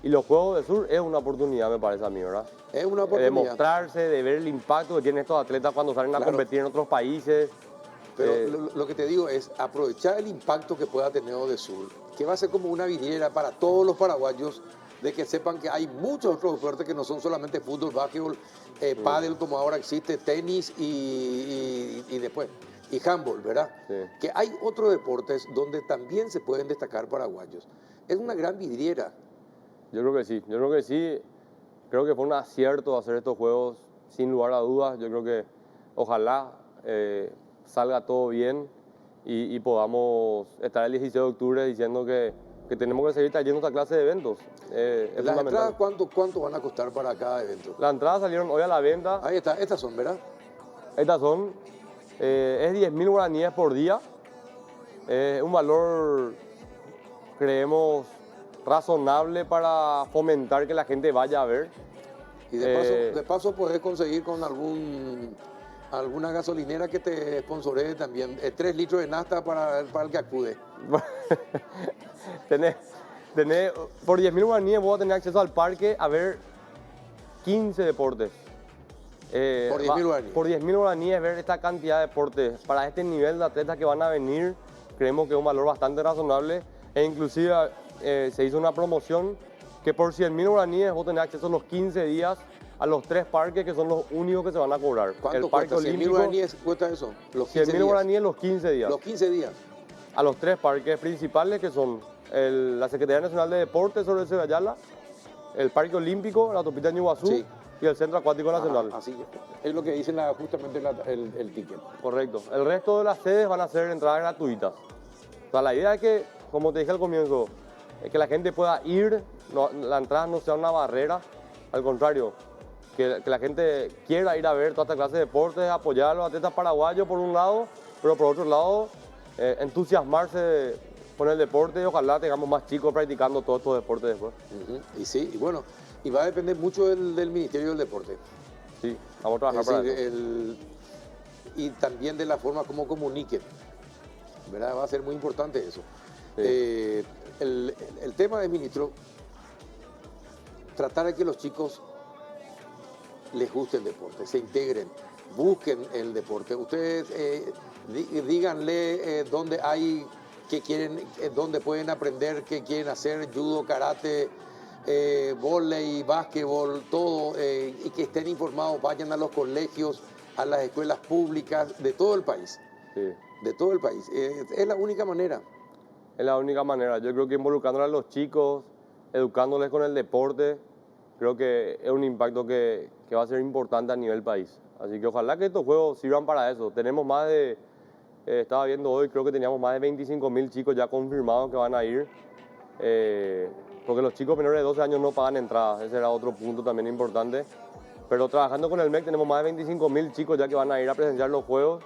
Y los Juegos del Sur es una oportunidad, me parece a mí, ¿verdad? Es una oportunidad. De mostrarse, de ver el impacto que tienen estos atletas cuando salen a competir en otros países. Pero lo que te digo es aprovechar el impacto que pueda tener Odesur, que va a ser como una vidriera para todos los paraguayos, de que sepan que hay muchos otros deportes que no son solamente fútbol, básquetbol, pádel como ahora existe, tenis y después, y handball, ¿verdad? Sí. Que hay otros deportes donde también se pueden destacar paraguayos. Es una gran vidriera. Yo creo que sí. Creo que fue un acierto hacer estos juegos, sin lugar a dudas. Yo creo que ojalá salga todo bien y podamos estar el 16 de octubre diciendo que tenemos que seguir trayendo esta clase de eventos. ¿Las entradas cuánto van a costar para cada evento? Las entradas salieron hoy a la venta. Ahí está, estas son, ¿verdad? Estas son, es 10.000 guaraníes por día. Un valor, creemos, razonable para fomentar que la gente vaya a ver. Y de paso podés conseguir con alguna gasolinera que te sponsoree también 3 litros de nafta para el que acude. Por 10.000 guaraníes vos vas a tener acceso al parque a ver 15 deportes. Por 10.000 guaraníes. Por 10.000 guaraníes ver esta cantidad de deportes. Para este nivel de atletas que van a venir, creemos que es un valor bastante razonable. E inclusive se hizo una promoción que por 100.000 guaraníes vos tenés acceso los 15 días a los 3 parques que son los únicos que se van a cobrar. ¿Cuánto el Parque cuesta? ¿100.000 guaraníes cuesta eso? 100.000 guaraníes los 15 días. Los 15 días. A los 3 parques principales que son la Secretaría Nacional de Deportes sobre Cebayala, el Parque Olímpico, la autopista de Ñuguazú, sí, y el Centro Acuático Nacional. Así es lo que dice justamente el ticket. Correcto. El resto de las sedes van a ser entradas gratuitas. O sea, la idea es que, como te dije al comienzo, es que la gente pueda ir, la entrada no sea una barrera, al contrario, que la gente quiera ir a ver toda esta clase de deportes, apoyar a los atletas paraguayos por un lado, pero por otro lado, entusiasmarse con el deporte y ojalá tengamos más chicos practicando todos estos deportes después. Y sí, y bueno, y va a depender mucho del Ministerio del Deporte. Sí, vamos a trabajar para eso. Y también de la forma como comuniquen, ¿verdad? Va a ser muy importante eso. Sí. El tema del ministro, tratar de que los chicos les guste el deporte, se integren, busquen el deporte. Ustedes díganle dónde hay, qué quieren, dónde pueden aprender, qué quieren hacer, judo, karate, vóley, básquetbol, todo, y que estén informados, vayan a los colegios, a las escuelas públicas de todo el país. Sí. De todo el país. Es la única manera. Es la única manera. Yo creo que involucrándoles a los chicos, educándoles con el deporte, creo que es un impacto que va a ser importante a nivel país. Así que ojalá que estos juegos sirvan para eso. Tenemos más de, estaba viendo hoy, creo que teníamos más de 25.000 chicos ya confirmados que van a ir. Porque los chicos menores de 12 años no pagan entradas. Ese era otro punto también importante. Pero trabajando con el MEC tenemos más de 25.000 chicos ya que van a ir a presenciar los juegos.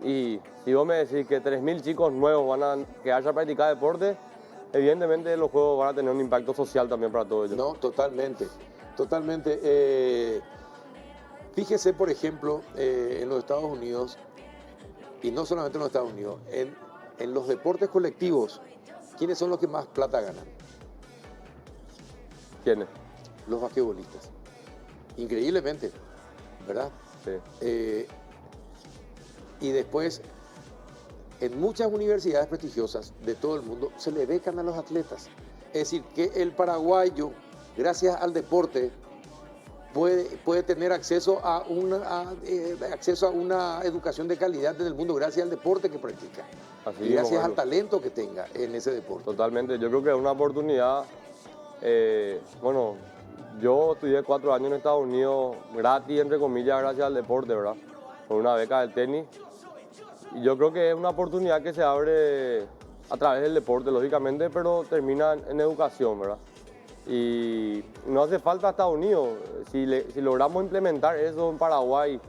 Y si vos me decís que 3.000 chicos nuevos van a quedarse a practicar deporte, evidentemente los juegos van a tener un impacto social también para todos ellos. No, totalmente, totalmente. Fíjese, por ejemplo, en los Estados Unidos, y no solamente en los Estados Unidos, en los deportes colectivos, ¿quiénes son los que más plata ganan? ¿Quiénes? Los basquetbolistas. Increíblemente, ¿verdad? Sí. Y después, en muchas universidades prestigiosas de todo el mundo, se le becan a los atletas. Es decir, que el paraguayo, gracias al deporte, puede tener acceso a una educación de calidad en el mundo gracias al deporte que practica. Así y gracias mismo, al talento que tenga en ese deporte. Totalmente, yo creo que es una oportunidad. Bueno, yo estudié 4 años en Estados Unidos gratis, entre comillas, gracias al deporte, ¿verdad? Con una beca del tenis. Y yo creo que es una oportunidad que se abre a través del deporte, lógicamente, pero termina en educación, ¿verdad? Y no hace falta Estados Unidos. Si logramos implementar eso en Paraguay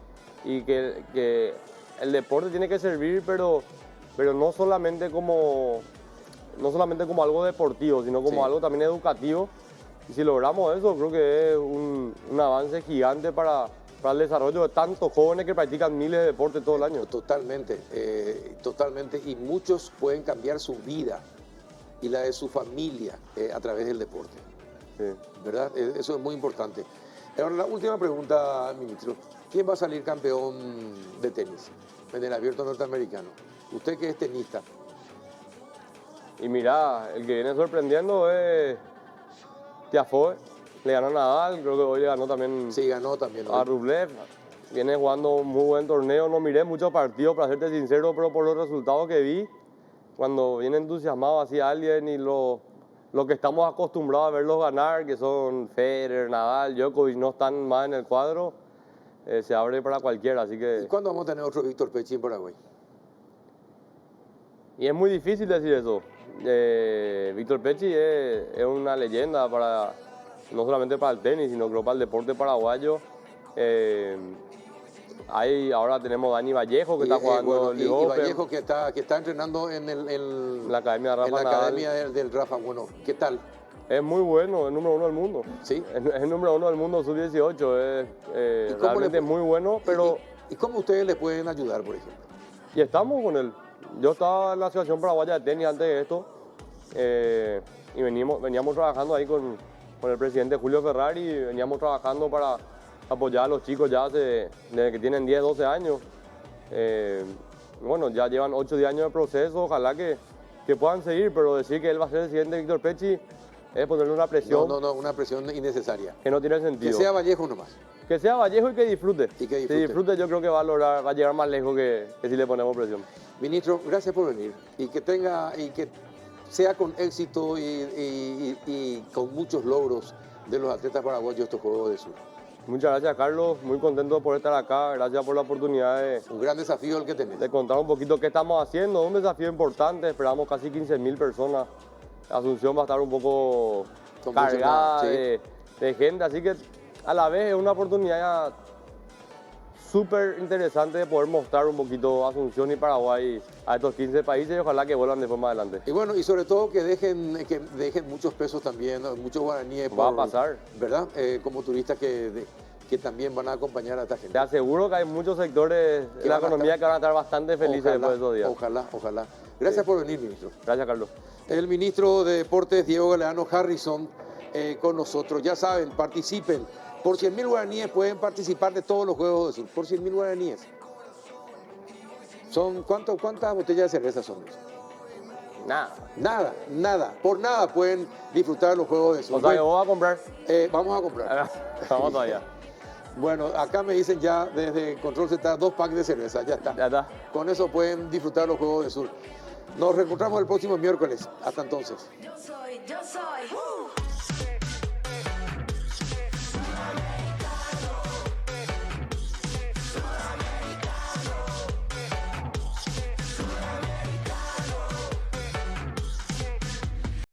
y que el deporte tiene que servir, pero no solamente como algo deportivo, sino como algo también educativo. Y si logramos eso, creo que es un avance gigante para el desarrollo de tantos jóvenes que practican miles de deportes todo el año. Totalmente, totalmente. Y muchos pueden cambiar su vida y la de su familia a través del deporte. Sí. ¿Verdad? Eso es muy importante. Ahora, la última pregunta, ministro. ¿Quién va a salir campeón de tenis en el abierto norteamericano? Usted que es tenista. Y mira, el que viene sorprendiendo es Tiafoe. Le ganó a Nadal, creo que hoy le ganó también, sí, ganó también a Rublev. Viene jugando un muy buen torneo. No miré muchos partidos, para serte sincero, pero por los resultados que vi, cuando viene entusiasmado así alguien y lo que estamos acostumbrados a verlos ganar, que son Federer, Nadal, Djokovic, no están más en el cuadro, se abre para cualquiera, así que... ¿Y cuándo vamos a tener otro Víctor Pecci en Paraguay? Y es muy difícil decir eso. Víctor Pecci es una leyenda no solamente para el tenis, sino creo para el deporte paraguayo. Ahora tenemos Dani Vallejo, que está jugando y Vallejo que está entrenando en la academia de Rafa en la Nadal. academia del Rafa. Bueno, ¿qué tal? Es muy bueno, es número 1 del mundo. ¿Sí? Es número 1 del mundo, sub-18. Realmente muy bueno, pero... ¿Y cómo ustedes le pueden ayudar, por ejemplo? Y estamos con él. Yo estaba en la Asociación Paraguaya de Tenis antes de esto y veníamos trabajando ahí con el presidente Julio Ferrari y veníamos trabajando para apoyar a los chicos ya desde que tienen 10, 12 años. Bueno, ya llevan 8 o 10 años de proceso, ojalá que puedan seguir, pero decir que él va a ser el siguiente Víctor Pecci es ponerle una presión. No, una presión innecesaria. Que no tiene sentido. Que sea Vallejo nomás. Que sea Vallejo y que disfrute. Y que disfrute. Si disfrute, yo creo que va a llegar más lejos que si le ponemos presión. Ministro, gracias por venir y que sea con éxito y con muchos logros de los atletas paraguayos estos Juegos del Sur. Muchas gracias, Carlos. Muy contento por estar acá. Gracias por la oportunidad un gran desafío el que tenés. De contar un poquito qué estamos haciendo. Un desafío importante. Esperamos casi 15.000 personas. Asunción va a estar un poco cargada de gente, así que a la vez es una oportunidad súper interesante de poder mostrar un poquito Asunción y Paraguay a estos 15 países y ojalá que vuelvan de forma adelante. Y bueno, y sobre todo que dejen muchos pesos también, muchos guaraníes. Va a pasar. ¿Verdad? Como turistas que también van a acompañar a esta gente. Te aseguro que hay muchos sectores de la economía que van a estar bastante felices después de esos días. Ojalá. Gracias por venir, ministro. Gracias, Carlos. El ministro de Deportes, Diego Galeano Harrison, con nosotros. Ya saben, participen. Por 100.000 guaraníes pueden participar de todos los Juegos del Sur. Por 100.000 guaraníes. ¿Cuántas botellas de cerveza son? Nada. Por nada pueden disfrutar de los Juegos del Sur. O sea, que vos vas a comprar. Vamos a comprar. Vamos todavía. Bueno, acá me dicen ya desde Control Z 2 packs de cerveza. Ya está. Con eso pueden disfrutar los Juegos del Sur. Nos reencontramos el próximo miércoles. Hasta entonces. Yo soy.